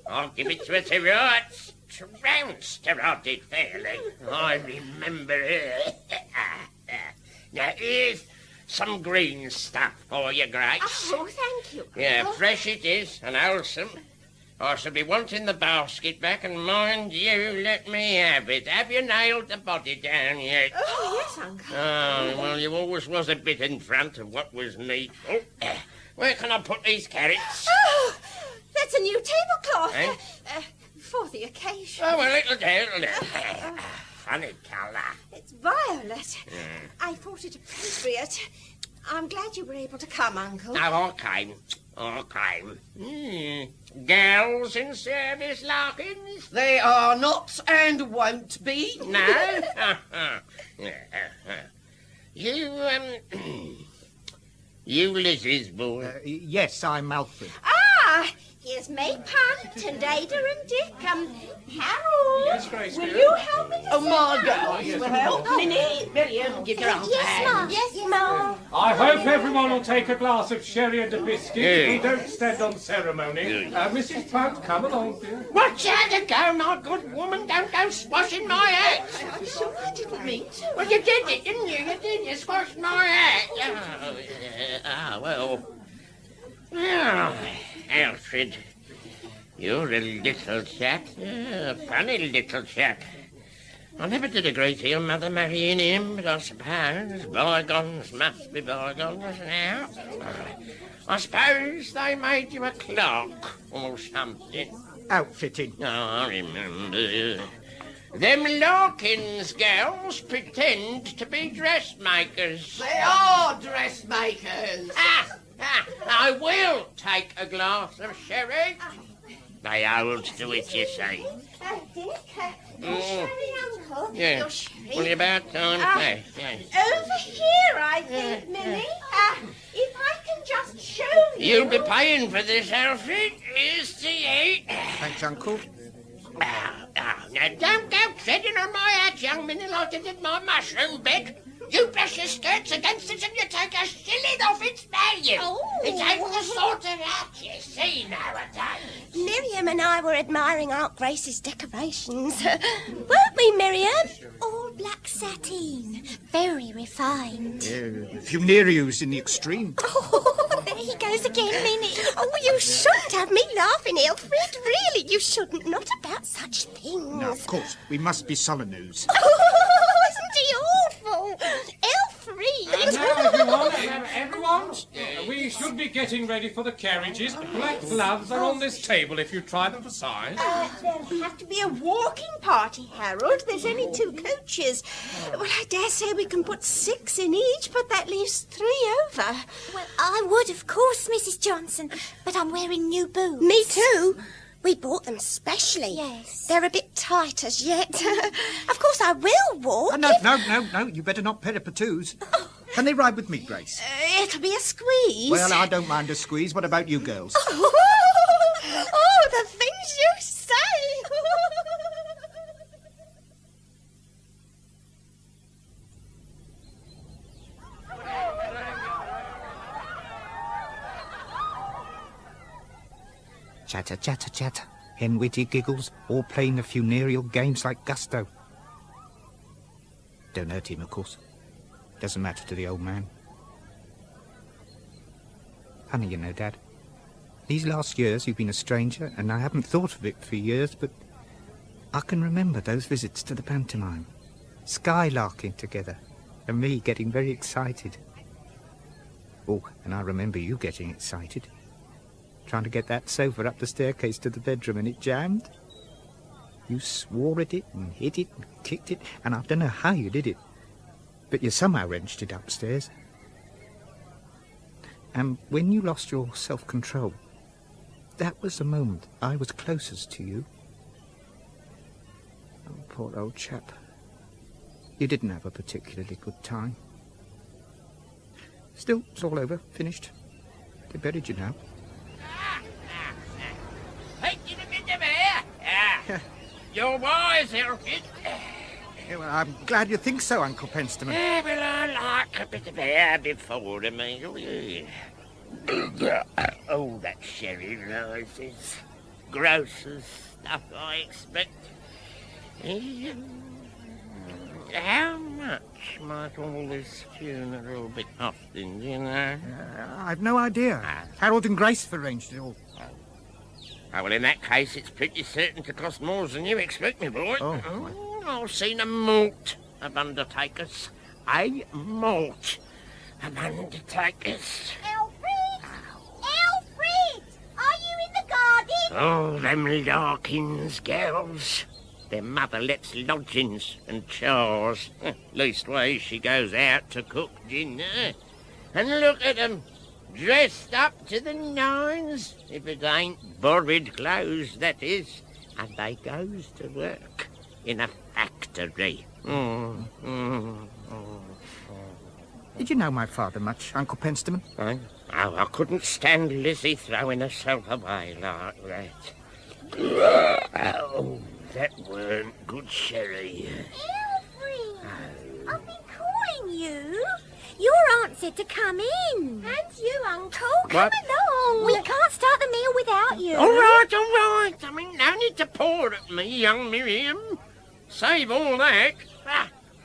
I'll give it to her to rights. Trounced her, I did fairly. I remember her. Now, here's some green stuff for you, Grace. Oh, thank you. Yeah, fresh it is, and wholesome. I shall be wanting the basket back, and mind you, let me have it. Have you nailed the body down yet? Oh, yes, Uncle. Oh, well, you always was a bit in front of what was neat. Oh, where can I put these carrots? Oh, that's a new tablecloth. Eh? For the occasion. Oh, well, it'll do. Funny colour. It's violet. I thought it appropriate. I'm glad you were able to come, Uncle. Oh, I came. Gals in service, Larkins? They are not and won't be. No? You Liz's boy? Yes, I'm Alfred. Ah, here's May Punt and Ada and Dick. Harold, Yes, Grace, will dear. you help me? Oh, my girls will help. Oh. Minnie, Miriam, give your arm Yes, hand. Ma. Yes, Ma. I hope everyone will take a glass of sherry and a biscuit. Yeah. We don't stand on ceremony. Mrs. Punt, come along, dear. Watch out to go, my good woman. Don't go squashing my hat. I'm sure I didn't mean to. Well, you did it, didn't you? You did. You squashed my hat. Well. Oh, Alfred, you're a little chap. A funny little chap. I never did a great deal, Mother, marrying him, but I suppose bygones must be bygones now. I suppose they made you a clerk or something. Outfitting. Oh, I remember. Them Larkins girls pretend to be dressmakers. They are dressmakers. I will take a glass of sherry. They hold to it, you say. Dick, Mm. sherry, Uncle. Yeah. Your sherry. Well, about time. Over here, I think, Minnie. If I can just show you. You'll be paying for this, Alfred. Here's to you. Thanks, Uncle. Now, don't go treading on my hat, young Minnie, like you did my mushroom bed. You brush your skirts against it and you take a shilling off its value. Oh. It ain't the sort of hat you see nowadays. Miriam and I were admiring Aunt Grace's decorations. Weren't we, Miriam? All black sateen. Very refined. Funerarius in the extreme. Oh, there he goes again, Minnie. Oh, you shouldn't have me laughing, Alfred. Really, you shouldn't. Not about such things. No, of course. We must be Solenoos. Oh, isn't he awful? Alfred! Now, everyone, we should be getting ready for the carriages. Black gloves are on this table if you try them for size. There'll have to be a walking party, Harold. There's only 2 coaches. Well, I dare say we can put 6 in each, but that leaves 3 over. Well, I would, of course, Mrs. Johnson, but I'm wearing new boots. Me too. We bought them specially. Yes. They're a bit tight as yet. Of course, I will walk. No. You better not peripatous. Can they ride with me, Grace? It'll be a squeeze. Well, I don't mind a squeeze. What about you girls? Oh, the things you say. Chatter, chatter, chatter. Hen-witty giggles, all playing the funereal games like gusto. Don't hurt him, of course. Doesn't matter to the old man. Funny, you know, Dad. These last years you've been a stranger, and I haven't thought of it for years, but I can remember those visits to the pantomime. Skylarking together, and me getting very excited. Oh, and I remember you getting excited. Trying to get that sofa up the staircase to the bedroom, and it jammed. You swore at it and hit it and kicked it, and I don't know how you did it, but you somehow wrenched it upstairs. And when you lost your self-control, that was the moment I was closest to you. Oh, poor old chap. You didn't have a particularly good time. Still, it's all over, finished. They buried you now. Hey, get a bit of air. You're wise, Alfred. Yeah, well, I'm glad you think so, Uncle Penstoman. Yeah, well, I like a bit of air before the meal. Oh, that sherry life is gross as stuff, I expect. How much might all this funeral be costing, do you know? I've no idea. Harold and Grace have arranged it all. Oh, well, in that case, it's pretty certain to cost more than you expect me, boy. Oh. I've seen a malt of undertakers. A malt of undertakers. Alfred! Alfred! Are you in the garden? Oh, them Larkins girls. Their mother lets lodgings and chores. Leastways, she goes out to cook dinner. And look at 'em, dressed up to the nines, if it ain't borrowed clothes, that is. And they goes to work in a factory. Did you know my father much, Uncle Penstoman? I couldn't stand Lizzie throwing herself away like that. Oh, that weren't good sherry. Alfred! I've been calling you. Your aunt said to come in. And you, Uncle. Come What? along. We can't start the meal without you. All right. I mean, no need to pour at me, young Miriam. Save all that.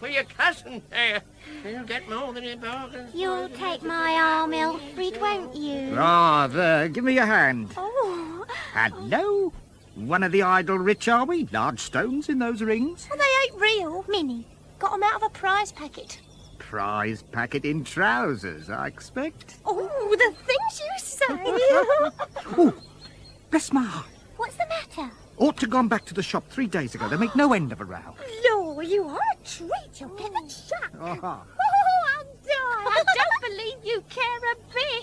For your cousin there. He'll get more than he bargains. You'll take my arm, Alfred, won't you? Rather. Give me your hand. Oh. Hello. One of the idle rich, are we? Large stones in those rings? Well, they ain't real, Minnie. Got 'em out of a prize packet. Prize packet in trousers, I expect. Oh, the things you say. Oh, bless my heart. What's the matter? Ought to gone back to the shop 3 days ago. They make no end of a row. Lord, you are a treat. You'll get the chuck. Oh, Oh, I'll die. I don't believe you care a bit.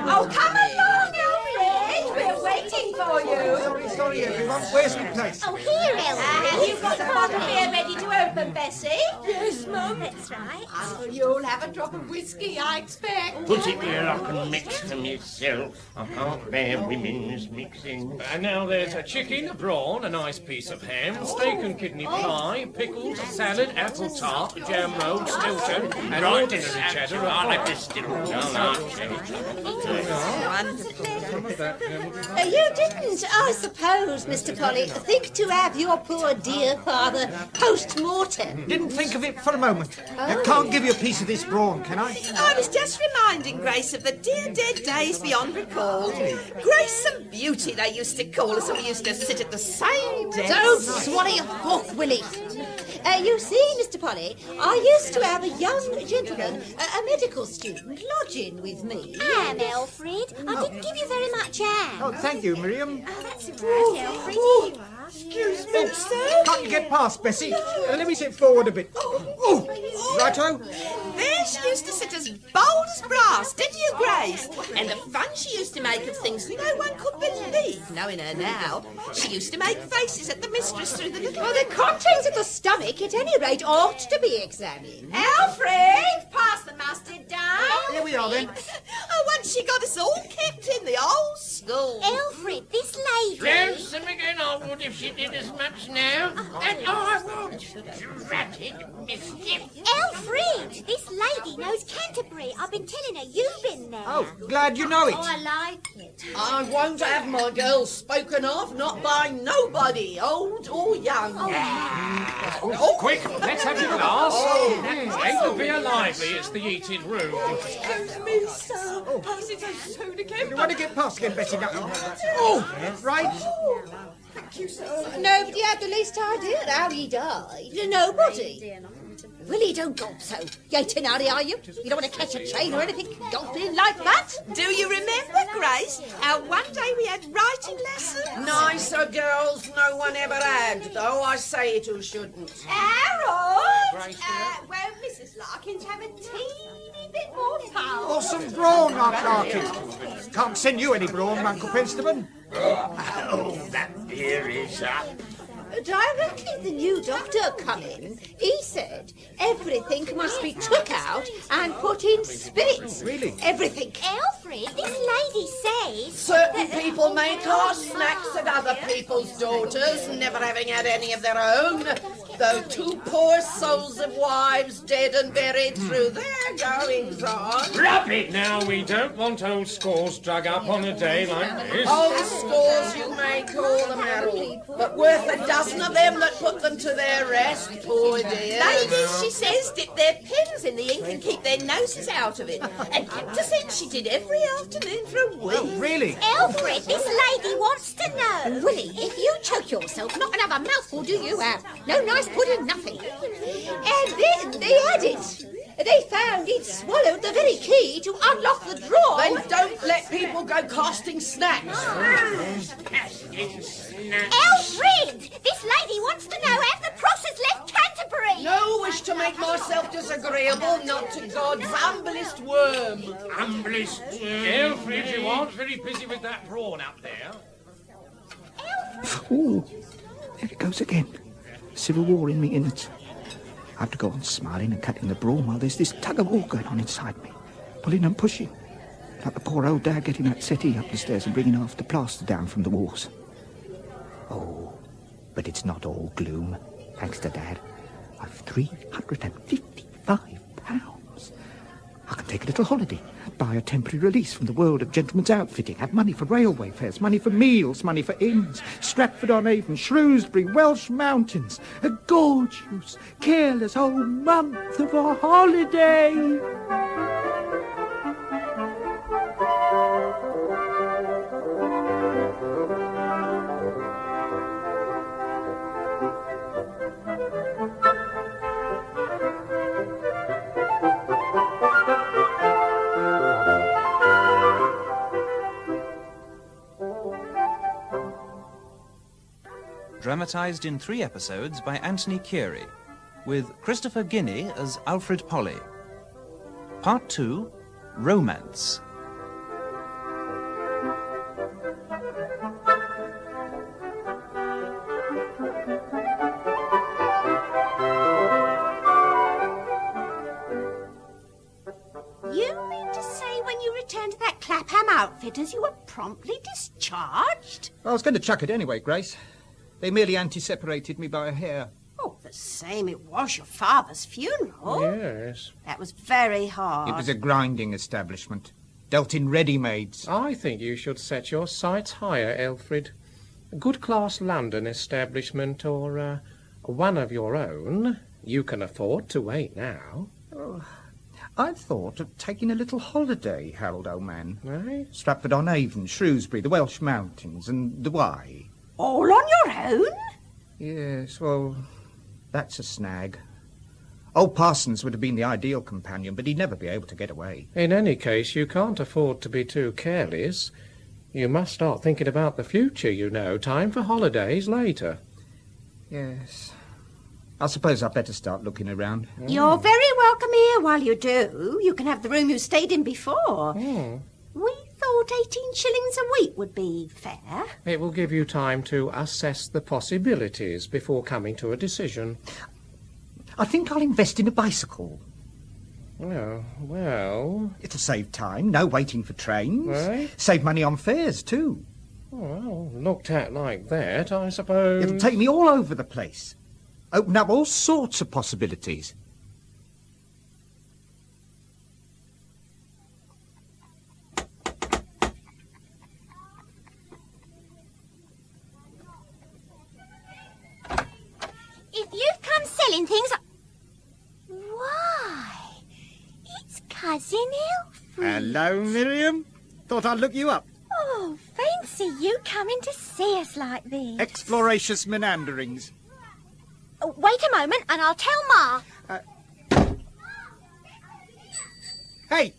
Oh, come along, Alfred. We're waiting for you. Sorry, everyone. Where's my place? Oh, here, Alfred. Have you got the bottle here ready to open, Bessie? Yes, Mum. That's right. Oh, you'll have a drop of whiskey, I expect. Put it where I can mix them myself. I can't bear women's mixing. And now there's a chicken, a brawn, a nice piece of ham, steak and kidney pie, pickles, salad, apple tart, jam roll, Stilton, and ordinary cheddar. I'll have the Stilton. You didn't, I suppose, Mr. Polly, think to have your poor dear father post-mortem. Didn't think of it for a moment. I can't give you a piece of this brawn, can I? I was just reminding Grace of the dear dead days beyond recall. Grace and Beauty, they used to call us, and we used to sit at the same desk. Don't swallow your fork, Willie. You see, Mr. Polly, I used to have a young gentleman, a medical student, lodging with me. Ham, Alfred. I didn't give you very much ham. Oh, thank you, Miriam. Oh, that's all right, Alfred. Here you are. Excuse me, sir. Can't you get past, Bessie? Let me sit forward a bit. Oh, righto. There she used to sit as bold as brass, didn't you, Grace? And the fun she used to make of things no one could believe. Knowing her now, she used to make faces at the mistress through the little... Well, the contents of the stomach, at any rate, ought to be examined. Alfred, pass the mustard down. Here we are, then. Oh, once she got us all kept in the old school. Alfred, this lady... Yes, and again I would if she did as much now. And I would. Dratted mischief. Alfred, this lady knows Canterbury. I've been telling her you've been there. Oh, glad you know it. Oh, I like it. I won't have my girls spoken of, not by nobody, old or young. Oh, quick, let's have your glass. Ain't the beer lively? It's the eating room. Excuse me, sir. Pass it a soda again. You want to get past again, Bessie? Oh, right. Thank you, sir. Nobody had the least idea how he died. Nobody. Willie, don't gulp so. You ain't an alley, are you? You don't want to catch a train or anything gulping like that? Do you remember, Grace, how one day we had writing lessons? Nicer girls no one ever had, though I say it who shouldn't. Harold! Won't Mrs. Larkins have a teeny bit more power? Or some brawn, Aunt Larkin. Can't send you any brawn, Uncle Penstoman. Oh, that beer is up. Directly the new doctor come in, he said everything must be took out and put in spits. Really? Everything. Alfred, this lady says... Certain people make our snacks at other people's daughters, never having had any of their own, though two poor souls of wives dead and buried through their goings-on. Drop it! Now, we don't want old scores dug up on a day like this. Old scores you may call them, Harold, but worth a dozen of them that put them to their rest, poor dear. Ladies, she says, dip their pins what's in the ink and keep their noses out of it. And kept us in she did every afternoon for a week. Oh, really? Alfred, this lady wants to know. Willie, if you choke yourself, not another mouthful do you have. No nice pudding, nothing. And then they had it. They found he'd swallowed the very key to unlock the drawer. Then don't let people go casting snacks. Alfred, this lady wants to know have the Prossers left Canterbury. No wish to make myself disagreeable, not to God's humblest worm. Humblest worm. Alfred, you aren't very busy with that prawn up there. Ooh, there it goes again. Civil war in me innards. I have to go on smiling and cutting the brawn while there's this tug-of-war going on inside me. Pulling and pushing. Like the poor old dad getting that settee up the stairs and bringing half the plaster down from the walls. Oh, but it's not all gloom, thanks to Dad. I've £355. I can take a little holiday, buy a temporary release from the world of gentleman's outfitting, have money for railway fares, money for meals, money for inns, Stratford-on-Avon, Shrewsbury, Welsh Mountains, a gorgeous, careless whole month of a holiday. Dramatised in 3 episodes by Anthony Keary, with Christopher Guinea as Alfred Polly. Part 2, Romance. You mean to say when you returned to that Clapham outfitters you were promptly discharged? I was going to chuck it anyway, Grace. They merely anti-separated me by a hair. Oh, the same it was your father's funeral. Yes. That was very hard. It was a grinding establishment. Dealt in ready-mades. I think you should set your sights higher, Alfred. A good-class London establishment or one of your own. You can afford to wait now. Oh, I'd thought of taking a little holiday, Harold, old man. Right? Stratford-on-Avon, Shrewsbury, the Welsh Mountains, and the Wye. All on your own? Yes, well, that's a snag. Old Parsons would have been the ideal companion, but he'd never be able to get away. In any case, you can't afford to be too careless. You must start thinking about the future, you know. Time for holidays later. Yes. I suppose I'd better start looking around. You're very welcome here while you do. You can have the room you stayed in before. We thought 18 shillings a week would be fair. It will give you time to assess the possibilities before coming to a decision. I think I'll invest in a bicycle. Oh, well... It'll save time, no waiting for trains. Right. Save money on fares, too. Well, looked at like that, I suppose... It'll take me all over the place. Open up all sorts of possibilities. If you've come selling things... Why, it's Cousin Alfred. Hello, Miriam. Thought I'd look you up. Oh, fancy you coming to see us like this. Exploracious menanderings. Oh, wait a moment and I'll tell Ma. Hey,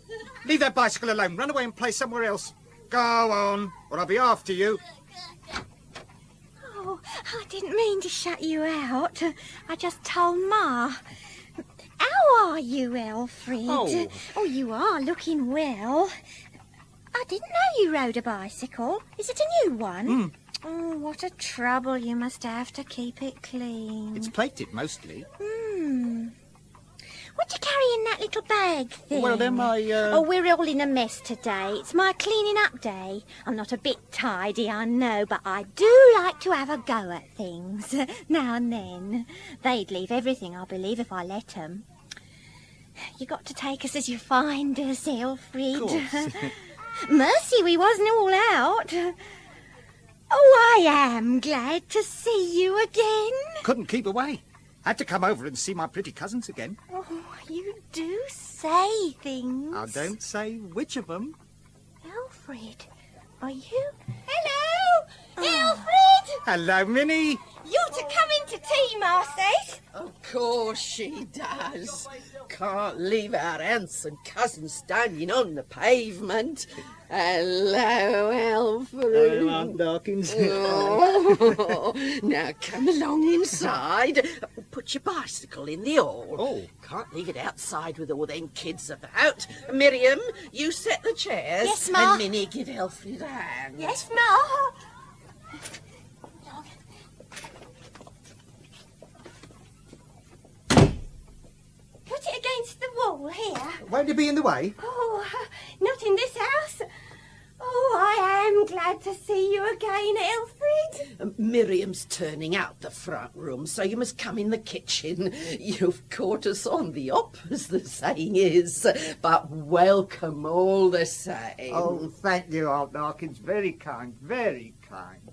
leave that bicycle alone. Run away and play somewhere else. Go on, or I'll be after you. Oh, I didn't mean to shut you out. I just told Ma. How are you, Alfred? Oh, you are looking well. I didn't know you rode a bicycle. Is it a new one? Oh, what a trouble you must have to keep it clean. It's plated, mostly. What do you carry in that little bag thing? Well, they're my, Oh, we're all in a mess today. It's my cleaning up day. I'm not a bit tidy, I know, but I do like to have a go at things now and then. They'd leave everything, I believe, if I let 'em. You got to take us as you find us, Alfred. Of course. Mercy, we wasn't all out. Oh, I am glad to see you again. Couldn't keep away. Had to come over and see my pretty cousins again. Oh, you do say things. I don't say which of them. Alfred, are you? Hello! Oh. Alfred! Hello, Minnie. You're to come into tea, Marcy. Of course she does. Can't leave our aunts and cousins standing on the pavement. Hello, Alfred. Hello, Aunt Dawkins. Oh, now come along inside. Put your bicycle in the hall. Oh. Can't leave it outside with all them kids about. Miriam, you set the chairs. Yes, Ma. And Minnie, give Alfred a hand. Yes, Ma. Put it against the wall here. Won't it be in the way? Oh, not in this house. Oh, I am glad to see you again, Alfred. Miriam's turning out the front room, so you must come in the kitchen. You've caught us on the hop, as the saying is, but welcome all the same. Oh, thank you, Aunt Dawkins. Very kind, very kind.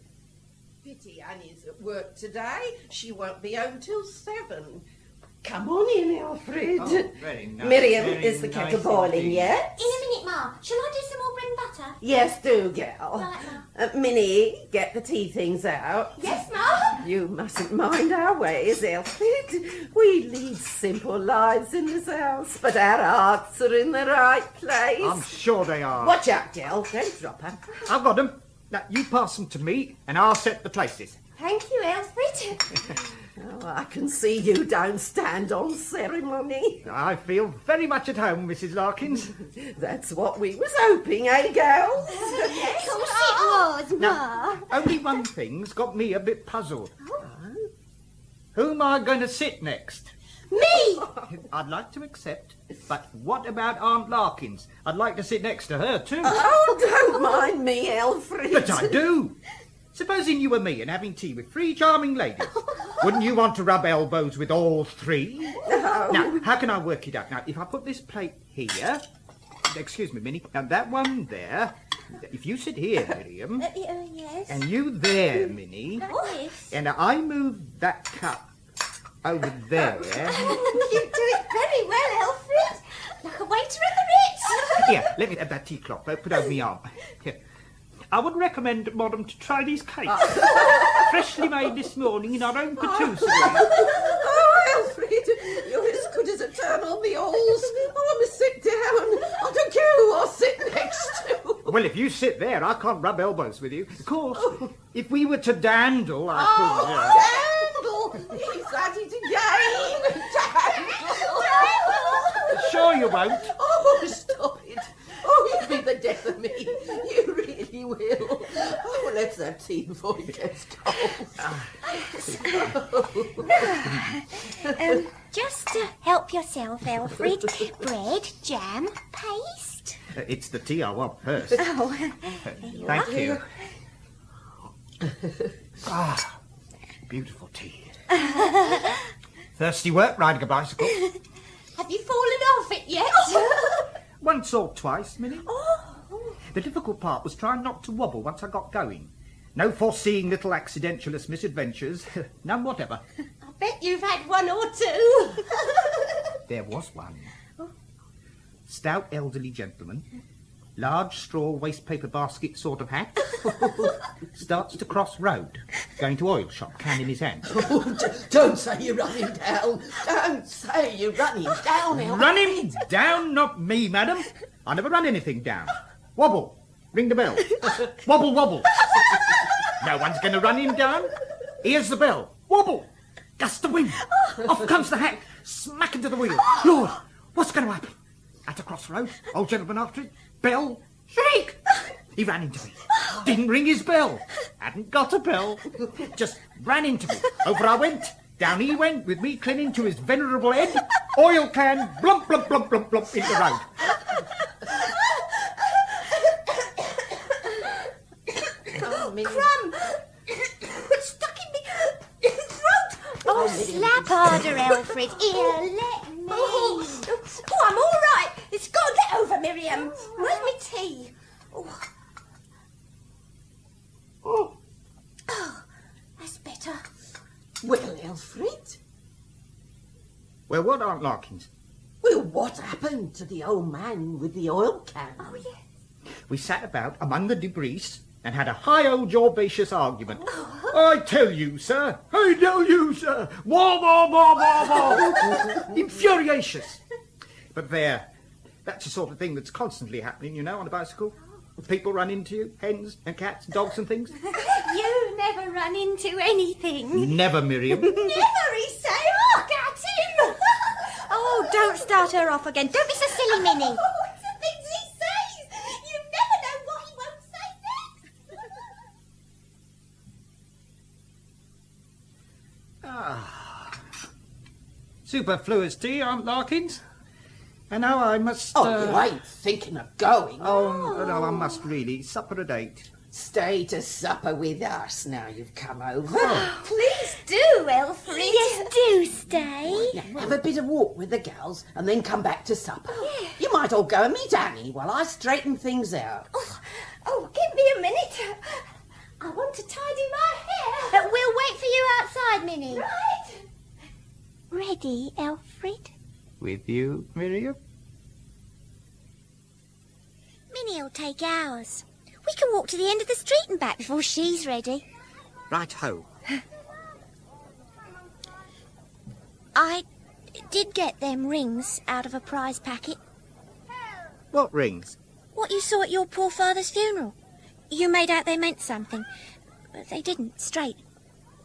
Pity Annie's at work today. She won't be home till 7. Come on in, Alfred. Oh, very nice. Miriam, very is the nice kettle boiling indeed. yet? In a minute, Ma. Shall I do some more bread and butter? Yes, do, girl. Right, Minnie, get the tea things out. Yes, Ma. You mustn't mind our ways, Alfred. We lead simple lives in this house, but our hearts are in the right place. I'm sure they are. Watch out, Del. Don't drop her. I've got them. Now, you pass them to me, and I'll set the places. Thank you, Alfred. Oh, I can see you don't stand on ceremony. I feel very much at home, Mrs. Larkins. That's what we was hoping, eh, girls? Yes, of course it was, Now, only one thing's got me a bit puzzled. Who am I going to sit next? Me! I'd like to accept, but what about Aunt Larkins? I'd like to sit next to her, too. Oh, don't mind me, Alfred. But I do. Supposing you were me and having tea with 3 charming ladies, wouldn't you want to rub elbows with all 3? No. Now, how can I work it out? Now, if I put this plate here, excuse me, Minnie, now that one there, if you sit here, Miriam, Yes. and you there, Minnie, Yes. and I move that cup over there. You do it very well, Alfred. Like a waiter at the Ritz. Here, let me have that tea cloth. Put over my arm. Here. I would recommend, madam, to try these cakes. Freshly made this morning in our own patisserie. Oh, Alfred, you're as good as a turn on the halls. I must sit down. I don't care who I'll sit next to. Well, if you sit there, I can't rub elbows with you. Of course, if we were to dandle, I could... Dandle! He's at it again. Dandle! Sure you won't. Oh, stop it. Oh, you'll be the death of me. You really will. Oh, let's have tea before it gets cold. Just help yourself, Alfred. Bread, jam, paste. It's the tea I want first. Oh, Thank you. Ah, beautiful tea. Thirsty work riding a bicycle. Have you fallen off it yet? Once or twice, Minnie. Oh. The difficult part was trying not to wobble once I got going. No foreseeing little accidentalist misadventures. None whatever. I bet you've had one or two. There was one. Stout elderly gentleman. Large straw wastepaper basket sort of hat. Starts to cross road. Going to oil shop, can in his hand. Oh, don't say you're running down. Don't say you're running down, Alfred. Running down? Not me, madam. I never run anything down. Wobble. Ring the bell. Wobble, wobble. No one's going to run him down. Here's the bell. Wobble. Gust of wind. Off comes the hat. Smack into the wheel. Lord, what's going to happen? At a crossroad. Old gentleman after it. Bell. Shriek. He ran into me. Didn't ring his bell. Hadn't got a bell. Just ran into me. Over I went. Down he went with me clinging to his venerable head. Oil can. Blump, blump, blump, blump, blump into the road. Crumb! It's stuck in me throat! Oh, slap harder, Alfred. Here, let me. Oh, I'm all right. It's gone. Get over, Miriam. Where's my tea? Oh, that's better. Well, Alfred, Well, what, Aunt Larkins? Well, what happened to the old man with the oil can? Oh, yeah. We sat about among the debris and had a high old jawbacious argument. I tell you, sir. I tell you, sir. Wah, wah, wah, wah, wah. Infuriatious. But there, that's the sort of thing that's constantly happening, you know, on a bicycle. People run into you, hens and cats, dogs and things. You never run into anything. Never, Miriam. Never, he say. Look at him. Oh, don't start her off again. Don't be so silly, Minnie. Oh, it's the things he says. You never know what he won't say next. Ah. Superfluous tea, Aunt Larkins. And now I must... Oh, you ain't thinking of going. Oh, no, I must really. Supper at 8. Stay to supper with us now you've come over. Please do, Elfrid. Yes, do stay. Now, have a bit of walk with the gals and then come back to supper. Yeah. You might all go and meet Annie while I straighten things out. Oh, give me a minute. I want to tidy my hair. We'll wait for you outside, Minnie. Right. Ready, Elfrid? With you, Miriam? Minnie'll take ours. We can walk to the end of the street and back before she's ready. Right-ho. I did get them rings out of a prize packet. What rings? What you saw at your poor father's funeral. You made out they meant something, but they didn't, straight.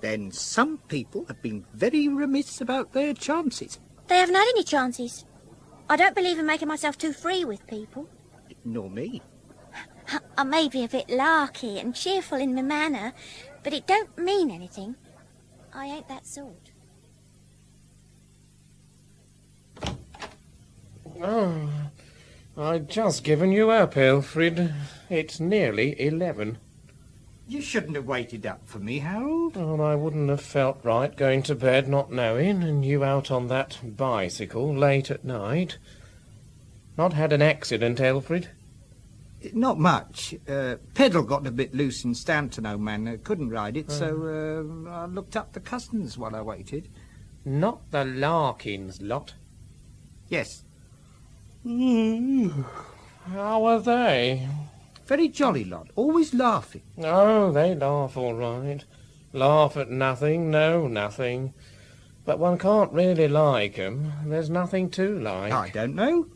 Then some people have been very remiss about their chances. They haven't had any chances. I don't believe in making myself too free with people. Nor me. I may be a bit larky and cheerful in my manner, but it don't mean anything. I ain't that sort. Oh, I'd just given you up, Elfrid. It's nearly 11. You shouldn't have waited up for me, Harold. Well, I wouldn't have felt right going to bed not knowing, and you out on that bicycle late at night. Not had an accident, Elfrid? Not much. Pedal got a bit loose in Stampton, old man. Couldn't ride it, so I looked up the cousins while I waited. Not the Larkins lot? Yes. How are they? Very jolly lot, always laughing. Oh, they laugh all right. Laugh at nothing, know nothing. But one can't really like 'em. There's nothing to like. I don't know.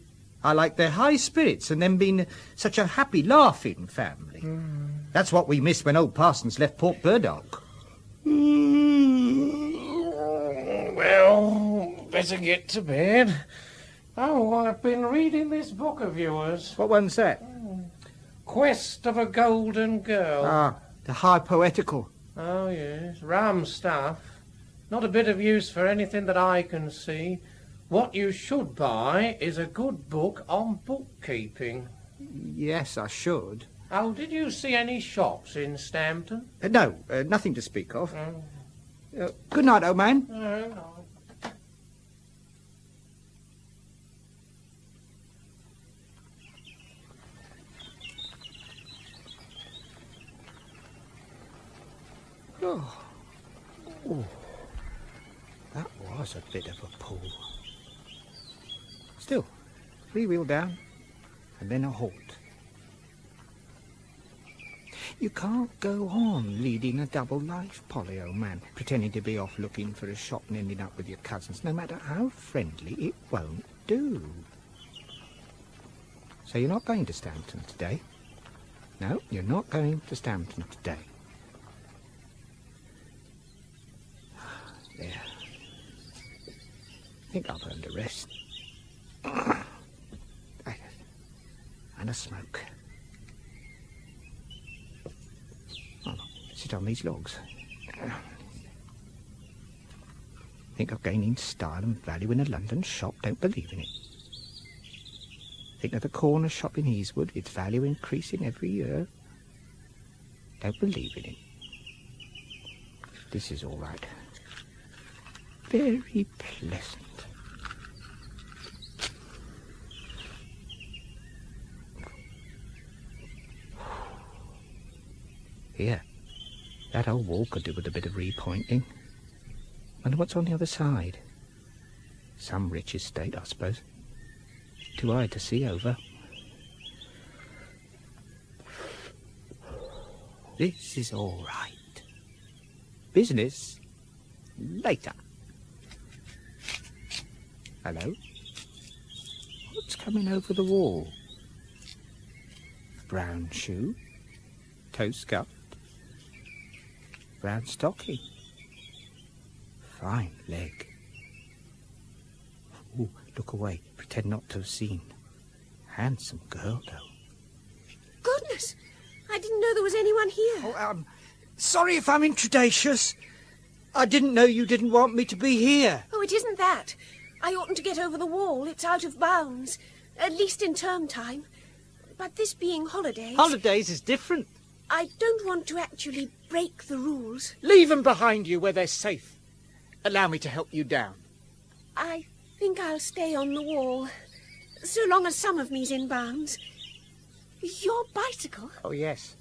I like their high spirits and them being such a happy, laughing family. That's what we missed when old Parsons left Port Burdock. Well, better get to bed. Oh, I've been reading this book of yours. What one's that? Quest of a Golden Girl. Ah, the high poetical. Oh, yes, rum stuff. Not a bit of use for anything that I can see. What you should buy is a good book on bookkeeping. Yes, I should. Oh, did you see any shops in Stampton? No, nothing to speak of. Good night, old man. Oh, that was a bit of a pull. Still, 3-wheel down, and then a halt. You can't go on leading a double life, Polly, old man, pretending to be off looking for a shop and ending up with your cousins. No matter how friendly, it won't do. So you're not going to Stampton today? No, you're not going to Stampton today. There. I think I've earned a rest. And a smoke. Oh, sit on these logs. Think of gaining style and value in a London shop? Don't believe in it. Think of the corner shop in Easewood, its value increasing every year? Don't believe in it. This is all right. Very pleasant. Here, that old wall could do with a bit of repointing. Wonder what's on the other side. Some rich estate, I suppose. Too high to see over. This is all right. Business later. Hello? What's coming over the wall? Brown shoe, toe scuffed, brown stocking. Fine leg. Ooh, look away. Pretend not to have seen. Handsome girl, though. Goodness! I didn't know there was anyone here. Oh, sorry if I'm intrudasious. I didn't know you didn't want me to be here. Oh, it isn't that. I oughtn't to get over the wall. It's out of bounds. At least in term time. But this being holidays... Holidays is different. I don't want to actually break the rules. Leave them behind you where they're safe. Allow me to help you down. I think I'll stay on the wall. So long as some of me's in bounds. Your bicycle? Oh, yes.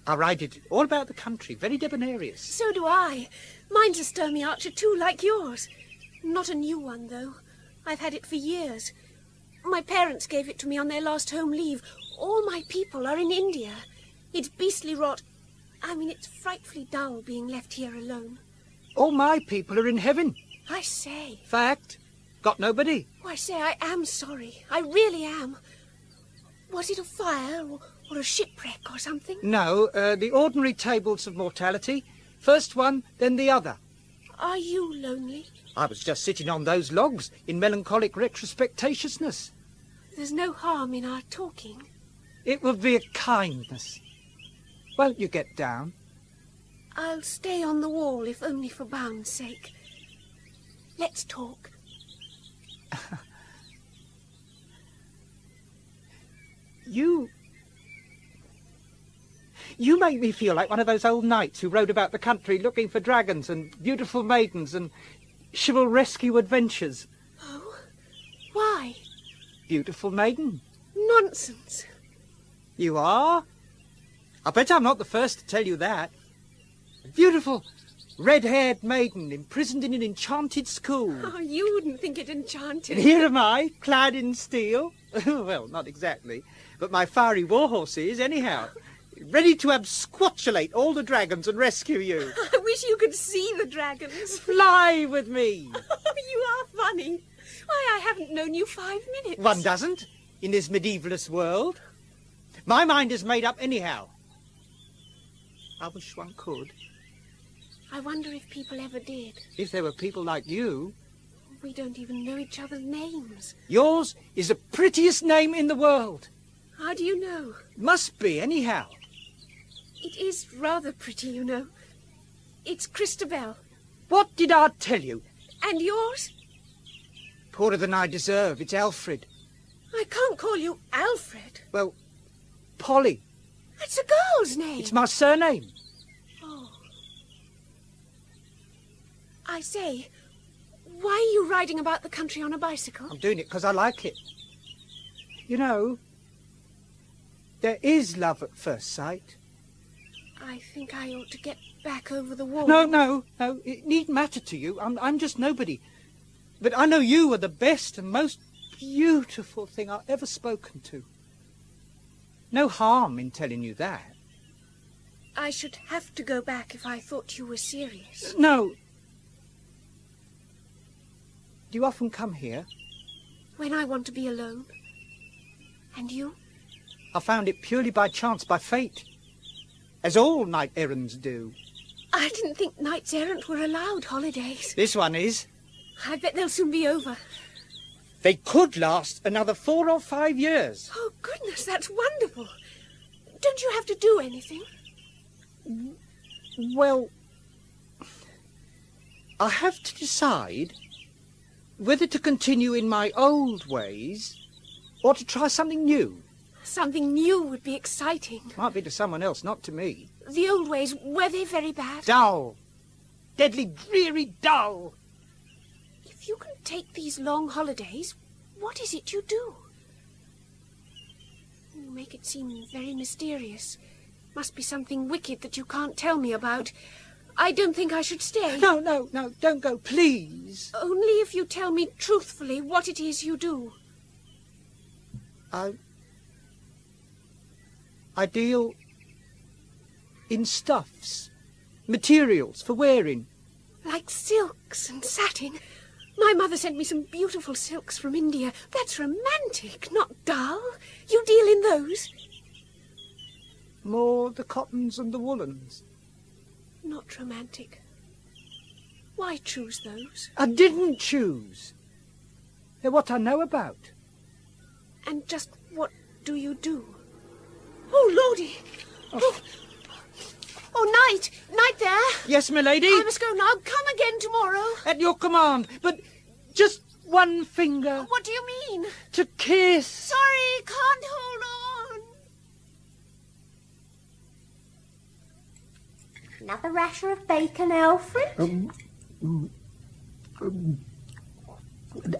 I ride it all about the country. Very debonairious. So do I. Mine's a Sturmy Archer too, like yours. Not a new one, though. I've had it for years. My parents gave it to me on their last home leave. All my people are in India. It's beastly rot. I mean, it's frightfully dull being left here alone. All my people are in heaven. I say. Fact. Got nobody. Oh, I say, I am sorry. I really am. Was it a fire or a shipwreck or something? No, the ordinary tables of mortality. First one, then the other. Are you lonely? I was just sitting on those logs in melancholic retrospectatiousness. There's no harm in our talking. It would be a kindness. Won't you get down? I'll stay on the wall, if only for bound's sake. Let's talk. You make me feel like one of those old knights who rode about the country looking for dragons and beautiful maidens and chivalresque adventures. Oh? Why? Beautiful maiden. Nonsense. You are? I bet I'm not the first to tell you that. A beautiful, red-haired maiden imprisoned in an enchanted school. Oh, you wouldn't think it enchanted. And here am I, clad in steel. Well, not exactly, but my fiery warhorse is, anyhow. Ready to absquatulate all the dragons and rescue you. I wish you could see the dragons. Fly with me. Oh, you are funny. Why, I haven't known you 5 minutes. One doesn't, in this medievalist world. My mind is made up anyhow. I wish one could. I wonder if people ever did. If there were people like you. We don't even know each other's names. Yours is the prettiest name in the world. How do you know? Must be, anyhow. It is rather pretty, you know. It's Christabel. What did I tell you? And yours? Poorer than I deserve. It's Alfred. I can't call you Alfred. Well, Polly. That's a girl's name. It's my surname. Oh. I say, why are you riding about the country on a bicycle? I'm doing it because I like it. You know, there is love at first sight. I think I ought to get back over the wall. No. It needn't matter to you. I'm just nobody. But I know you are the best and most beautiful thing I've ever spoken to. No harm in telling you that. I should have to go back if I thought you were serious. No. Do you often come here? When I want to be alone. And you? I found it purely by chance, by fate. As all knight-errants do. I didn't think knights-errant were allowed holidays. This one is. I bet they'll soon be over. They could last another 4 or 5 years. Oh, goodness, that's wonderful. Don't you have to do anything? Well, I have to decide whether to continue in my old ways or to try something new. Something new would be exciting. Might be to someone else, not to me. The old ways, were they very bad? Dull. Deadly, dreary, dull. If you can take these long holidays, what is it you do? You make it seem very mysterious. Must be something wicked that you can't tell me about. I don't think I should stay. No, don't go, please. Only if you tell me truthfully what it is you do. I deal in stuffs, materials for wearing. Like silks and satin. My mother sent me some beautiful silks from India. That's romantic, not dull. You deal in those? More the cottons and the woolens. Not romantic. Why choose those? I didn't choose. They're what I know about. And just what do you do? Oh, Lordy! Oh, Knight! Knight there! Yes, my lady? I must go now. Come again tomorrow. At your command, but just one finger. What do you mean? To kiss. Sorry, can't hold on. Another rasher of bacon, Alfred?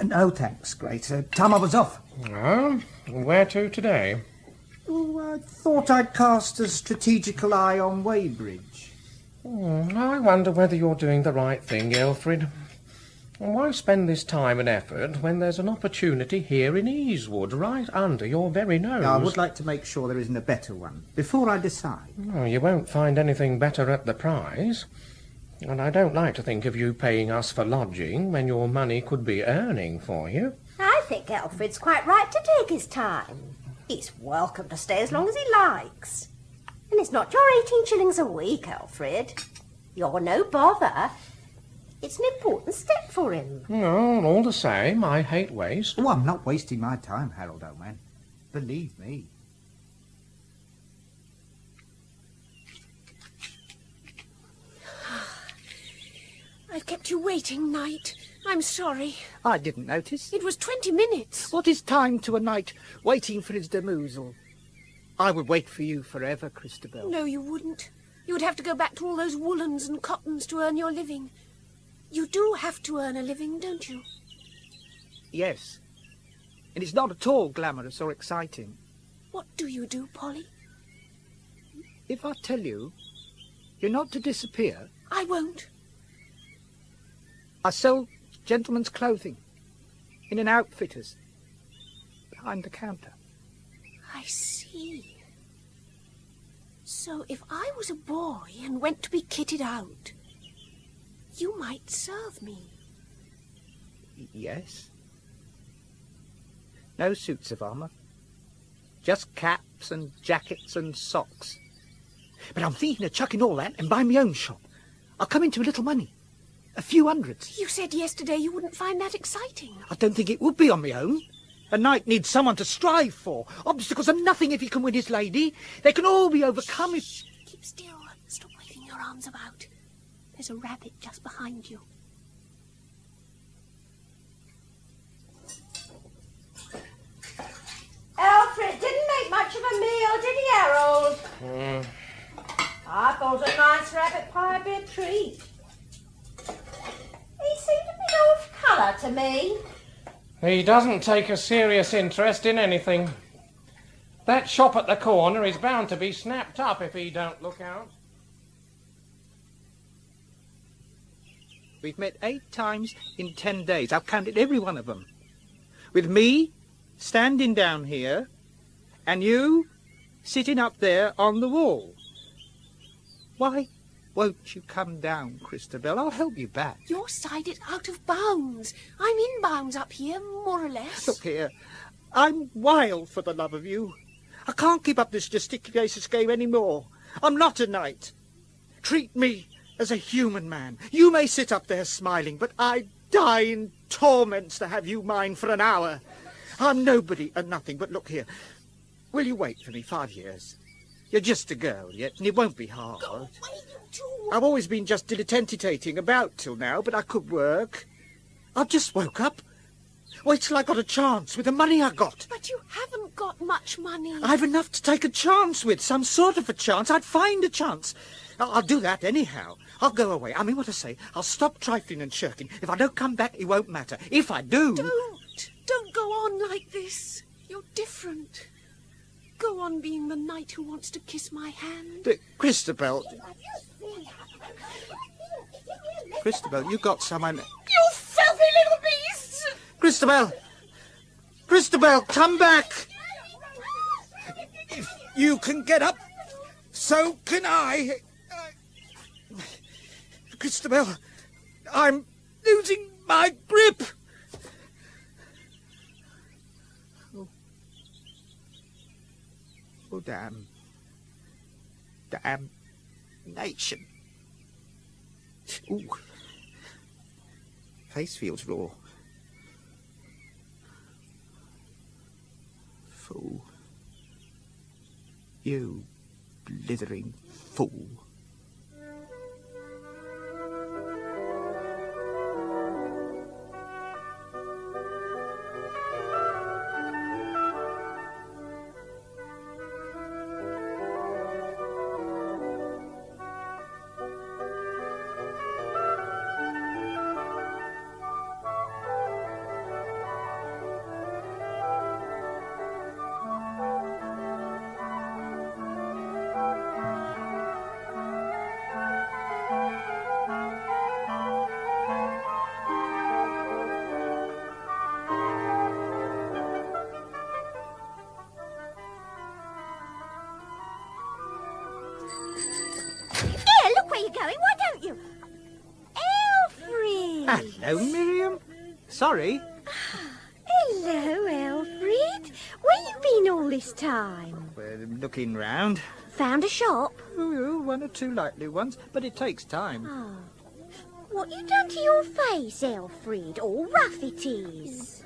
No, thanks, Grace. Time I was off. Oh, where to today? Oh, I thought I'd cast a strategical eye on Weybridge. I wonder whether you're doing the right thing, Alfred. Why spend this time and effort when there's an opportunity here in Easewood, right under your very nose? I would like to make sure there isn't a better one, before I decide. Oh, you won't find anything better at the prize. And I don't like to think of you paying us for lodging when your money could be earning for you. I think Alfred's quite right to take his time. He's welcome to stay as long as he likes. And it's not your 18 shillings a week, Alfred. You're no bother. It's an important step for him. No, all the same, I hate waste. Oh, I'm not wasting my time, Harold, old man. Believe me. I've kept you waiting, Knight. I'm sorry. I didn't notice. It was 20 minutes. What is time to a knight waiting for his demoiselle? I would wait for you forever, Christabel. No, you wouldn't. You would have to go back to all those woolens and cottons to earn your living. You do have to earn a living, don't you? Yes. And it's not at all glamorous or exciting. What do you do, Polly? If I tell you, you're not to disappear. I won't. I sell gentlemen's clothing in an outfitter's behind the counter. I see. So if I was a boy and went to be kitted out, you might serve me. Yes. No suits of armour. Just caps and jackets and socks. But I'm thinking of chucking all that and buying my own shop. I'll come into a little money. A few hundreds. You said yesterday you wouldn't find that exciting. I don't think it would be on my own. A knight needs someone to strive for. Obstacles are nothing if he can win his lady. They can all be overcome if... Shh, keep still. Stop waving your arms about. There's a rabbit just behind you. Alfred didn't make much of a meal, did he, Harold? I thought a nice rabbit pie would be a treat. He seemed a bit off colour to me. He doesn't take a serious interest in anything. That shop at the corner is bound to be snapped up if he don't look out. We've met 8 times in 10 days. I've counted every one of them. With me standing down here and you sitting up there on the wall. Why won't you come down, Christabel? I'll help you back. Your side is out of bounds. I'm in bounds up here, more or less. Look here. I'm wild for the love of you. I can't keep up this gesticulations game any more. I'm not a knight. Treat me as a human man. You may sit up there smiling, but I die in torments to have you mine for an hour. I'm nobody and nothing, but look here. Will you wait for me 5 years? You're just a girl yet, and it won't be hard. Go away, you two. I've always been just dilettantitating about till now, but I could work. I've just woke up. Wait till I got a chance with the money I got. But you haven't got much money. I've enough to take a chance with, some sort of a chance. I'd find a chance. I'll do that anyhow. I'll go away. I mean what I say. I'll stop trifling and shirking. If I don't come back, it won't matter. If I do... Don't go on like this. You're different. go on being the knight who wants to kiss my hand? Christabel. Christabel, you got someone... You filthy little beasts! Christabel! Christabel, come back! If you can get up, so can I. Christabel, I'm losing my grip. Oh, damn. Damnation. Ooh. Face feels raw. Fool. You blithering fool. Hello, Miriam. Sorry. Hello, Alfred. Where you been all this time? We're looking round. Found a shop? Oh, one or two likely ones, but it takes time. Oh. What you done to your face, Alfred? All rough it is.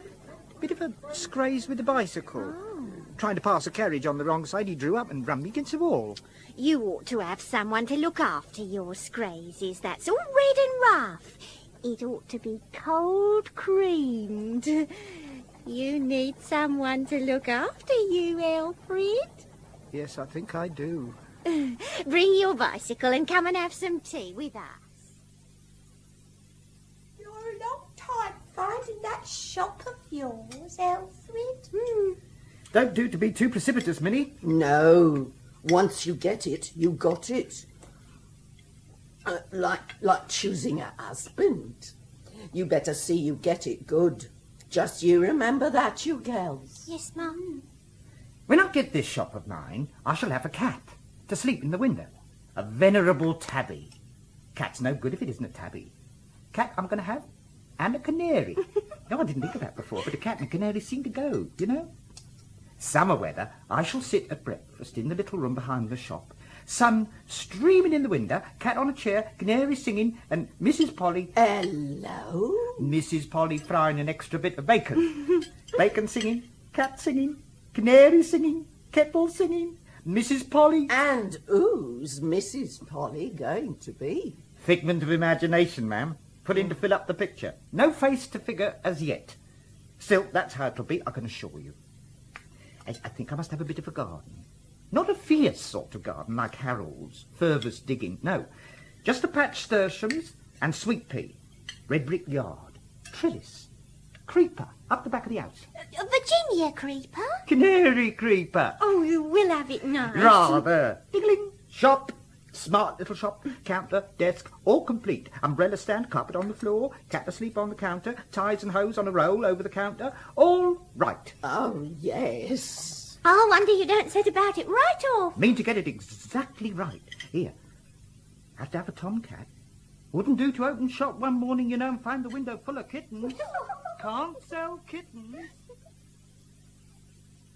Bit of a scraze with the bicycle. Oh. Trying to pass a carriage on the wrong side, he drew up and run me against the wall. You ought to have someone to look after your scrazes. That's all red and rough. It ought to be cold creamed. You need someone to look after you, Alfred. Yes, I think I do. Bring your bicycle and come and have some tea with us. You're a long time finding that shop of yours, Alfred. Don't do to be too precipitous, Minnie. No. Once you get it, you got it. Like choosing a husband. You better see you get it good. Just you remember that, you girls. Yes, Mum. When I get this shop of mine, I shall have a cat to sleep in the window. A venerable tabby. Cat's no good if it isn't a tabby. Cat I'm going to have, and a canary. No, I didn't think of that before, but a cat and a canary seem to go, you know. Summer weather, I shall sit at breakfast in the little room behind the shop. Sun streaming in the window, cat on a chair, canary singing, and Mrs. Polly... Hello? Mrs. Polly frying an extra bit of bacon. Bacon singing, cat singing, canary singing, kettle singing, Mrs. Polly... And who's Mrs. Polly going to be? Figment of imagination, ma'am. Put in to fill up the picture. No face to figure as yet. Still, that's how it'll be, I can assure you. I think I must have a bit of a garden. Not a fierce sort of garden like Harold's, furthest digging, no. Just a patch sturtiums and sweet pea, red brick yard, trellis, creeper up the back of the house. Virginia creeper? Canary creeper. Oh, you will have it nice. Rather. Diggling, shop, smart little shop, counter, desk, all complete. Umbrella stand, carpet on the floor, cat asleep on the counter, ties and hose on a roll over the counter, all right. Oh, yes. I wonder you don't set about it right off. Mean to get it exactly right. Here, have to have a tomcat. Wouldn't do to open shop one morning, you know, and find the window full of kittens. Can't sell kittens.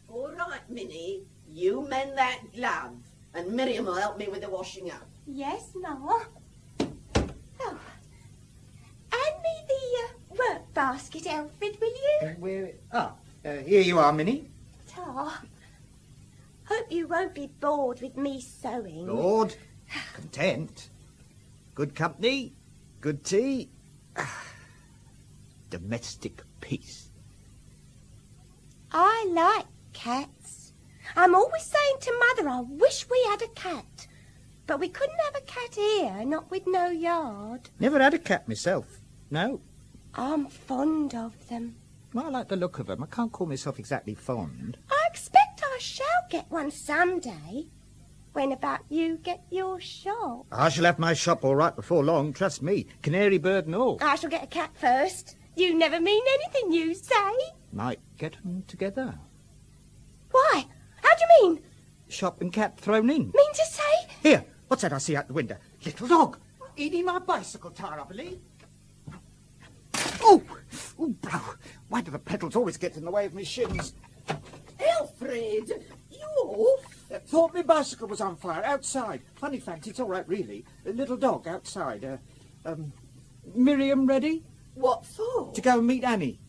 All right, Minnie. You mend that glove, and Miriam will help me with the washing up. Yes, Ma. Oh. Hand me the work basket, Alfred, will you? Here you are, Minnie. Ta. Hope you won't be bored with me sewing. Lord, content. Good company, good tea. Domestic peace. I like cats. I'm always saying to Mother I wish we had a cat. But we couldn't have a cat here, not with no yard. Never had a cat myself. No. I'm fond of them. Well, I like the look of them. I can't call myself exactly fond. I expect I shall get one someday. When about you get your shop? I shall have my shop all right before long, trust me. Canary bird and all. I shall get a cat first. You never mean anything you say. Might get 'em together. Why? How do you mean? Shop and cat thrown in. Mean to say? Here, what's that I see out the window? Little dog. Eating my bicycle tire, I believe. Oh! Oh, bro. Why do the pedals always get in the way of me shins? Alfred, you? Thought my bicycle was on fire outside. Funny fancy, it's all right, really. A little dog outside. Miriam ready? What for? To go and meet Annie.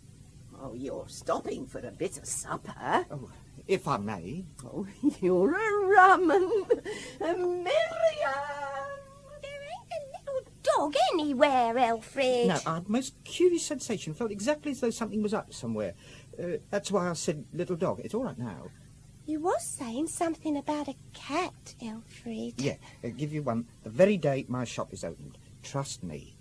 Oh, you're stopping for a bit of supper. Oh, if I may. Oh, you're a rum Miriam! Dog anywhere, Alfred. No, I had a most curious sensation. Felt exactly as though something was up somewhere. That's why I said little dog. It's all right now. You was saying something about a cat, Alfred. Yeah, I'll give you one the very day my shop is opened. Trust me.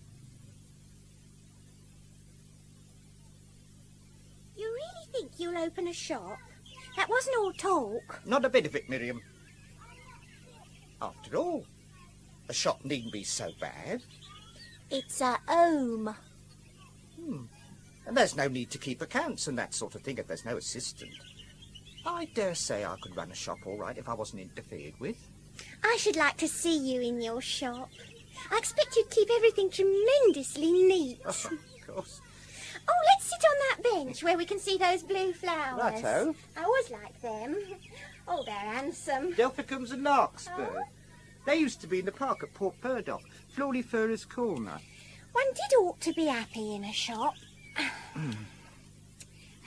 You really think you'll open a shop? That wasn't all talk. Not a bit of it, Miriam. After all, a shop needn't be so bad. It's a home. And there's no need to keep accounts and that sort of thing if there's no assistant. I dare say I could run a shop all right if I wasn't interfered with. I should like to see you in your shop. I expect you'd keep everything tremendously neat. Of course. Oh, let's sit on that bench where we can see those blue flowers. Righto. I always like them. Oh, they're handsome. Delphicums and larkspur. They used to be in the park at Port Burdock, Florlifera's Corner. One did ought to be happy in a shop.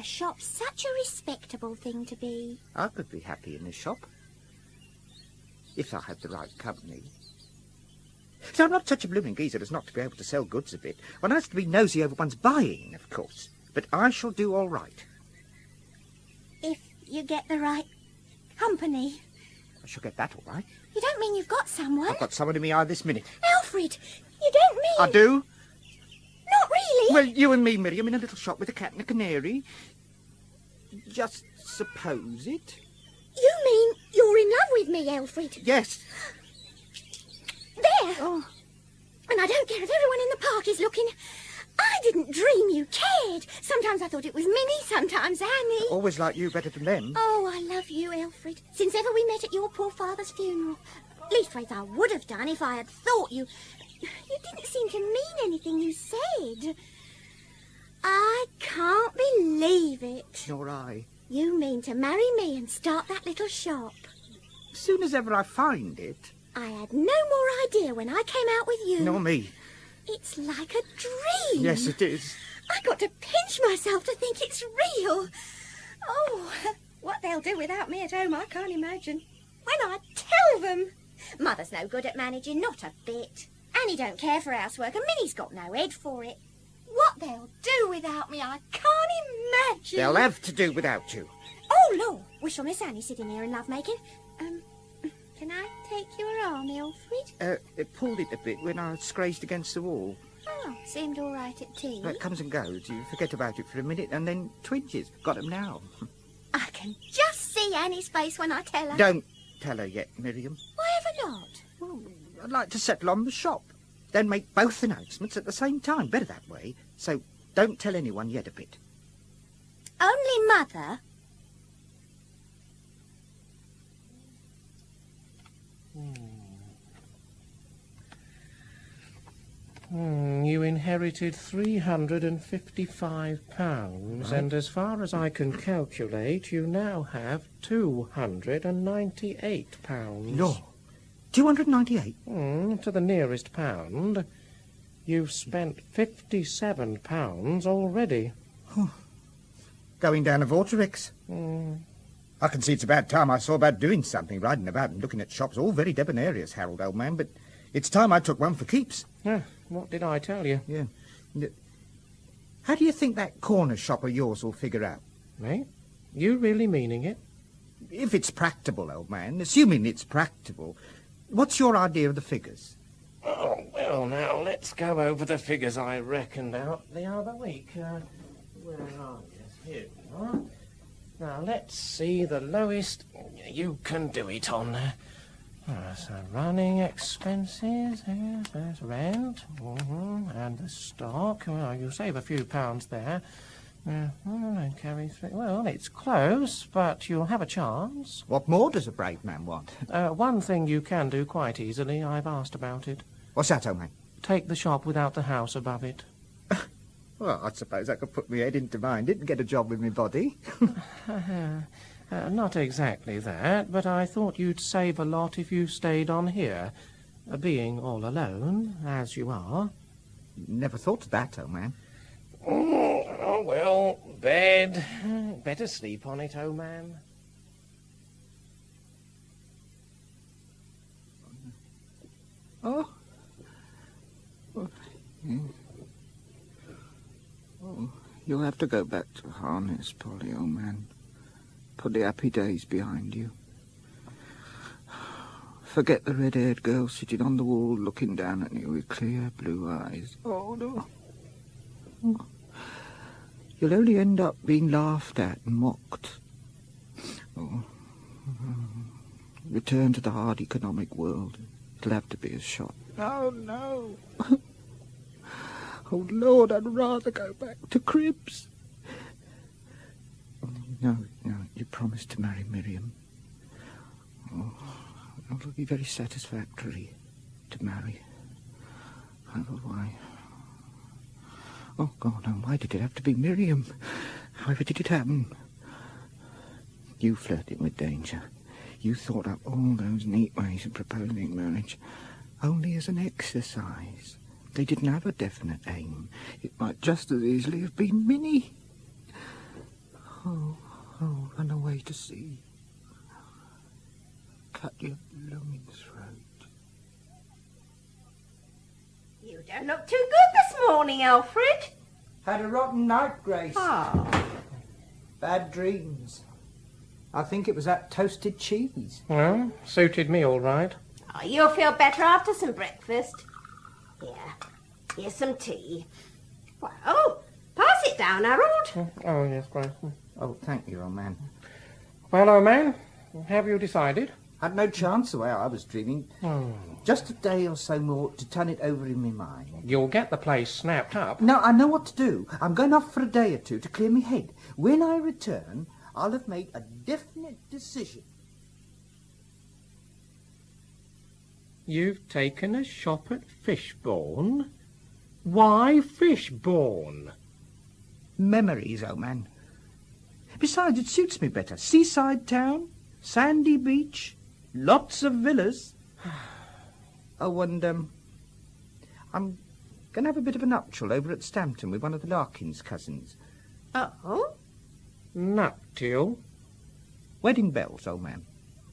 A shop's such a respectable thing to be. I could be happy in a shop. If I had the right company. So I'm not such a blooming geezer as not to be able to sell goods a bit. One has to be nosy over one's buying, of course. But I shall do all right. If you get the right company. I shall get that all right. You don't mean you've got someone? I've got someone in my eye this minute. Alfred, you don't mean... I do. Not really? Well, you and me, Miriam, in a little shop with a cat and a canary. Just suppose it. You mean you're in love with me, Alfred? Yes. There. Oh. And I don't care if everyone in the park is looking. I didn't dream you cared. Sometimes I thought it was Minnie, sometimes Annie. Always like you better than them. Oh, I love you, Alfred. Since ever we met at your poor father's funeral. Leastways, I would have done if I had thought you... You didn't seem to mean anything you said. I can't believe it. Nor I. You mean to marry me and start that little shop? As soon as ever I find it. I had no more idea when I came out with you. Nor me. It's like a dream. Yes, it is. I got to pinch myself to think it's real. Oh, what they'll do without me at home, I can't imagine. When I tell them. Mother's no good at managing, not a bit. Annie don't care for housework, and Minnie's got no head for it. What they'll do without me, I can't imagine. They'll have to do without you. Oh, Lord, we shall miss Annie sitting here in love-making. Can I take your arm, Alfred? It pulled it a bit when I scraped against the wall. Oh, seemed all right at tea. It comes and goes. You forget about it for a minute and then twinges. Got 'em now. I can just see Annie's face when I tell her. Don't tell her yet, Miriam. Why ever not? Well, I'd like to settle on the shop. Then make both announcements at the same time. Better that way. So don't tell anyone yet a bit. Only Mother? You inherited £355, Right. and as far as I can calculate, you now have £298. No. 298? To the nearest pound. You've spent £57 already. Going down a vortex. I can see it's about time I saw about doing something, riding about and looking at shops, all very debonairious, Harold, old man, but it's time I took one for keeps. What did I tell you? Yeah. How do you think that corner shop of yours will figure out? Me? You really meaning it? If it's practicable, old man, assuming it's practicable, what's your idea of the figures? Oh, well, now, let's go over the figures I reckoned out the other week. Where are you? Here we are. Now, let's see the lowest you can do it on. So running expenses, there's rent, and the stock. Well, you'll save a few pounds there. And carry through. Well, it's close, but you'll have a chance. What more does a brave man want? One thing you can do quite easily. I've asked about it. What's that, old man? Take the shop without the house above it. Well, I suppose I could put my head into mine and get a job with my body. Not exactly that, but I thought you'd save a lot if you stayed on here. Being all alone, as you are. Never thought of that, old man. Oh, well, bed. Better sleep on it, old man. Oh. Oh, you'll have to go back to harness, Polly, old man. Put the happy days behind you. Forget the red-haired girl sitting on the wall looking down at you with clear blue eyes. Oh, no. You'll only end up being laughed at and mocked. Oh. Return to the hard economic world. It'll have to be a shock. Oh, no. Oh, Lord, I'd rather go back to Cribs. No, you promised to marry Miriam. Oh, it'll be very satisfactory to marry. Oh, why? Oh, God, no, why did it have to be Miriam? However did it happen? You flirted with danger. You thought up all those neat ways of proposing marriage, only as an exercise. They didn't have a definite aim. It might just as easily have been Minnie. Oh, run away to sea. Cut your blooming throat. You don't look too good this morning, Alfred. Had a rotten night, Grace. Oh. Bad dreams. I think it was that toasted cheese. Well, suited me all right. Oh, you'll feel better after some breakfast. Here's some tea. Well, pass it down, Harold. Oh, yes, Grace. Oh, thank you, old man. Well, old man, have you decided? Had no chance the way I was dreaming. Just a day or so more to turn it over in my mind. You'll get the place snapped up. No, I know what to do. I'm going off for a day or two to clear my head. When I return, I'll have made a definite decision. You've taken a shop at Fishbourne? Why Fishbourne? Memories, old man. Besides, it suits me better. Seaside town, sandy beach, lots of villas. Oh, and I'm going to have a bit of a nuptial over at Stampton with one of the Larkins cousins. Oh? Nuptial? Wedding bells, old man.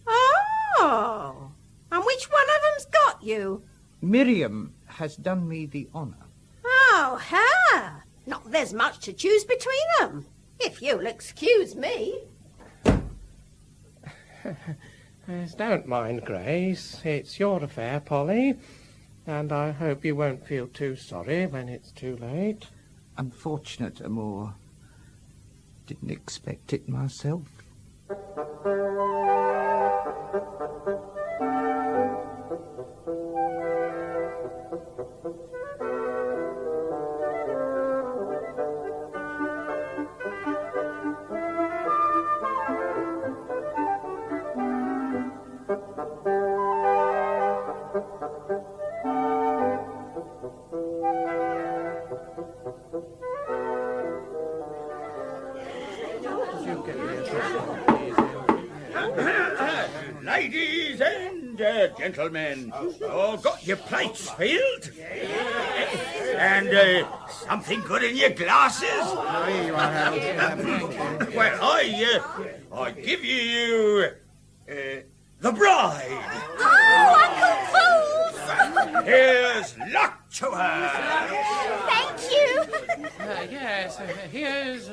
Oh! And which one of them's got you? Miriam has done me the honour. Oh, her! Not that there's much to choose between them, if you'll excuse me. Don't mind, Grace. It's your affair, Polly. And I hope you won't feel too sorry when it's too late. Unfortunate, Amour. Didn't expect it myself. Ladies and gentlemen, got your plates filled? And something good in your glasses? Well, I give you the bride. Oh, Uncle Fools! Here's luck to her. Thank you. Yes, here's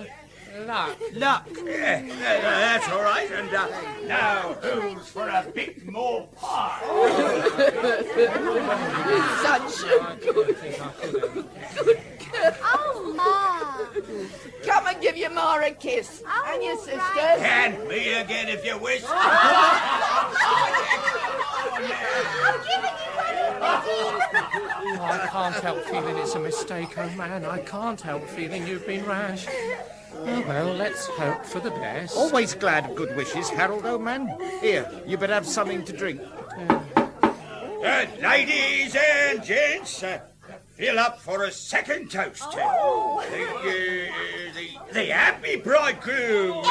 luck. Luck. That's all right. And now, who's for a bit more pie? Such a good girl. Oh, Ma. Come and give your Ma a kiss. Oh, And your sisters. And me again if you wish. I can't help feeling it's a mistake, oh man. I can't help feeling you've been rash. Oh, well, let's hope for the best. Always glad of good wishes, Harold, old man. Here, you better have something to drink. Ladies and gents, fill up for a second toast. Oh. The happy bridegroom.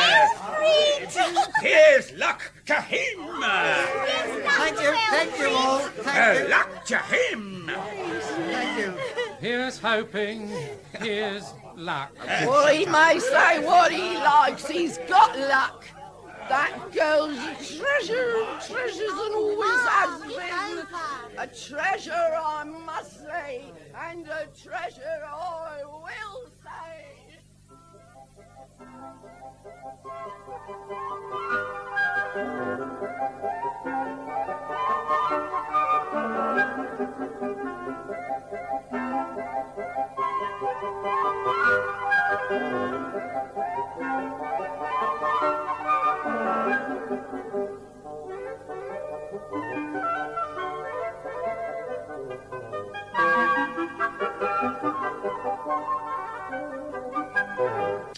Here's luck to him. Thank you all. Luck to him. Thank you. Here's hoping, here's luck. Well, he may say what he likes. He's got luck. That girl's a treasure of treasures and always has been. A treasure, I must say, and a treasure I will say.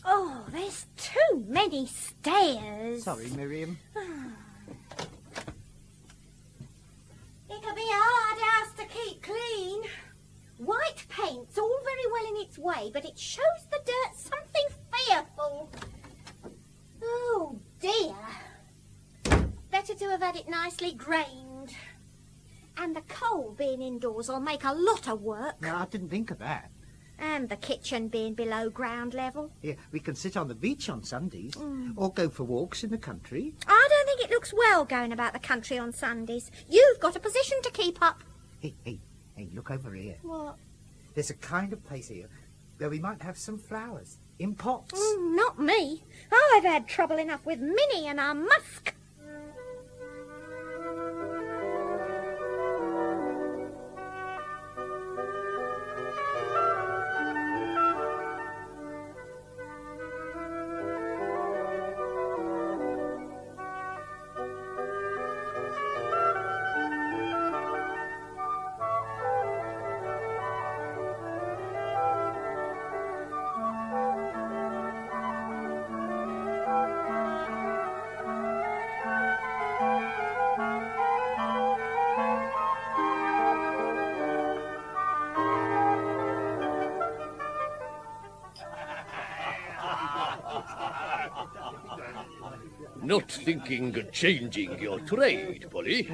Oh, there's too many stairs. Sorry, Miriam. It can be a hard house to keep clean. White paint's all very well in its way, but it shows the dirt something fearful. Oh, dear. Better to have had it nicely grained. And the coal being indoors will make a lot of work. No, I didn't think of that. And the kitchen being below ground level. Yeah, we can sit on the beach on Sundays, or go for walks in the country. I don't think it looks well going about the country on Sundays. You've got a position to keep up. Hey, look over here. What? There's a kind of place here where we might have some flowers in pots. Not me. I've had trouble enough with Minnie and our musk. Not thinking of changing your trade, Polly?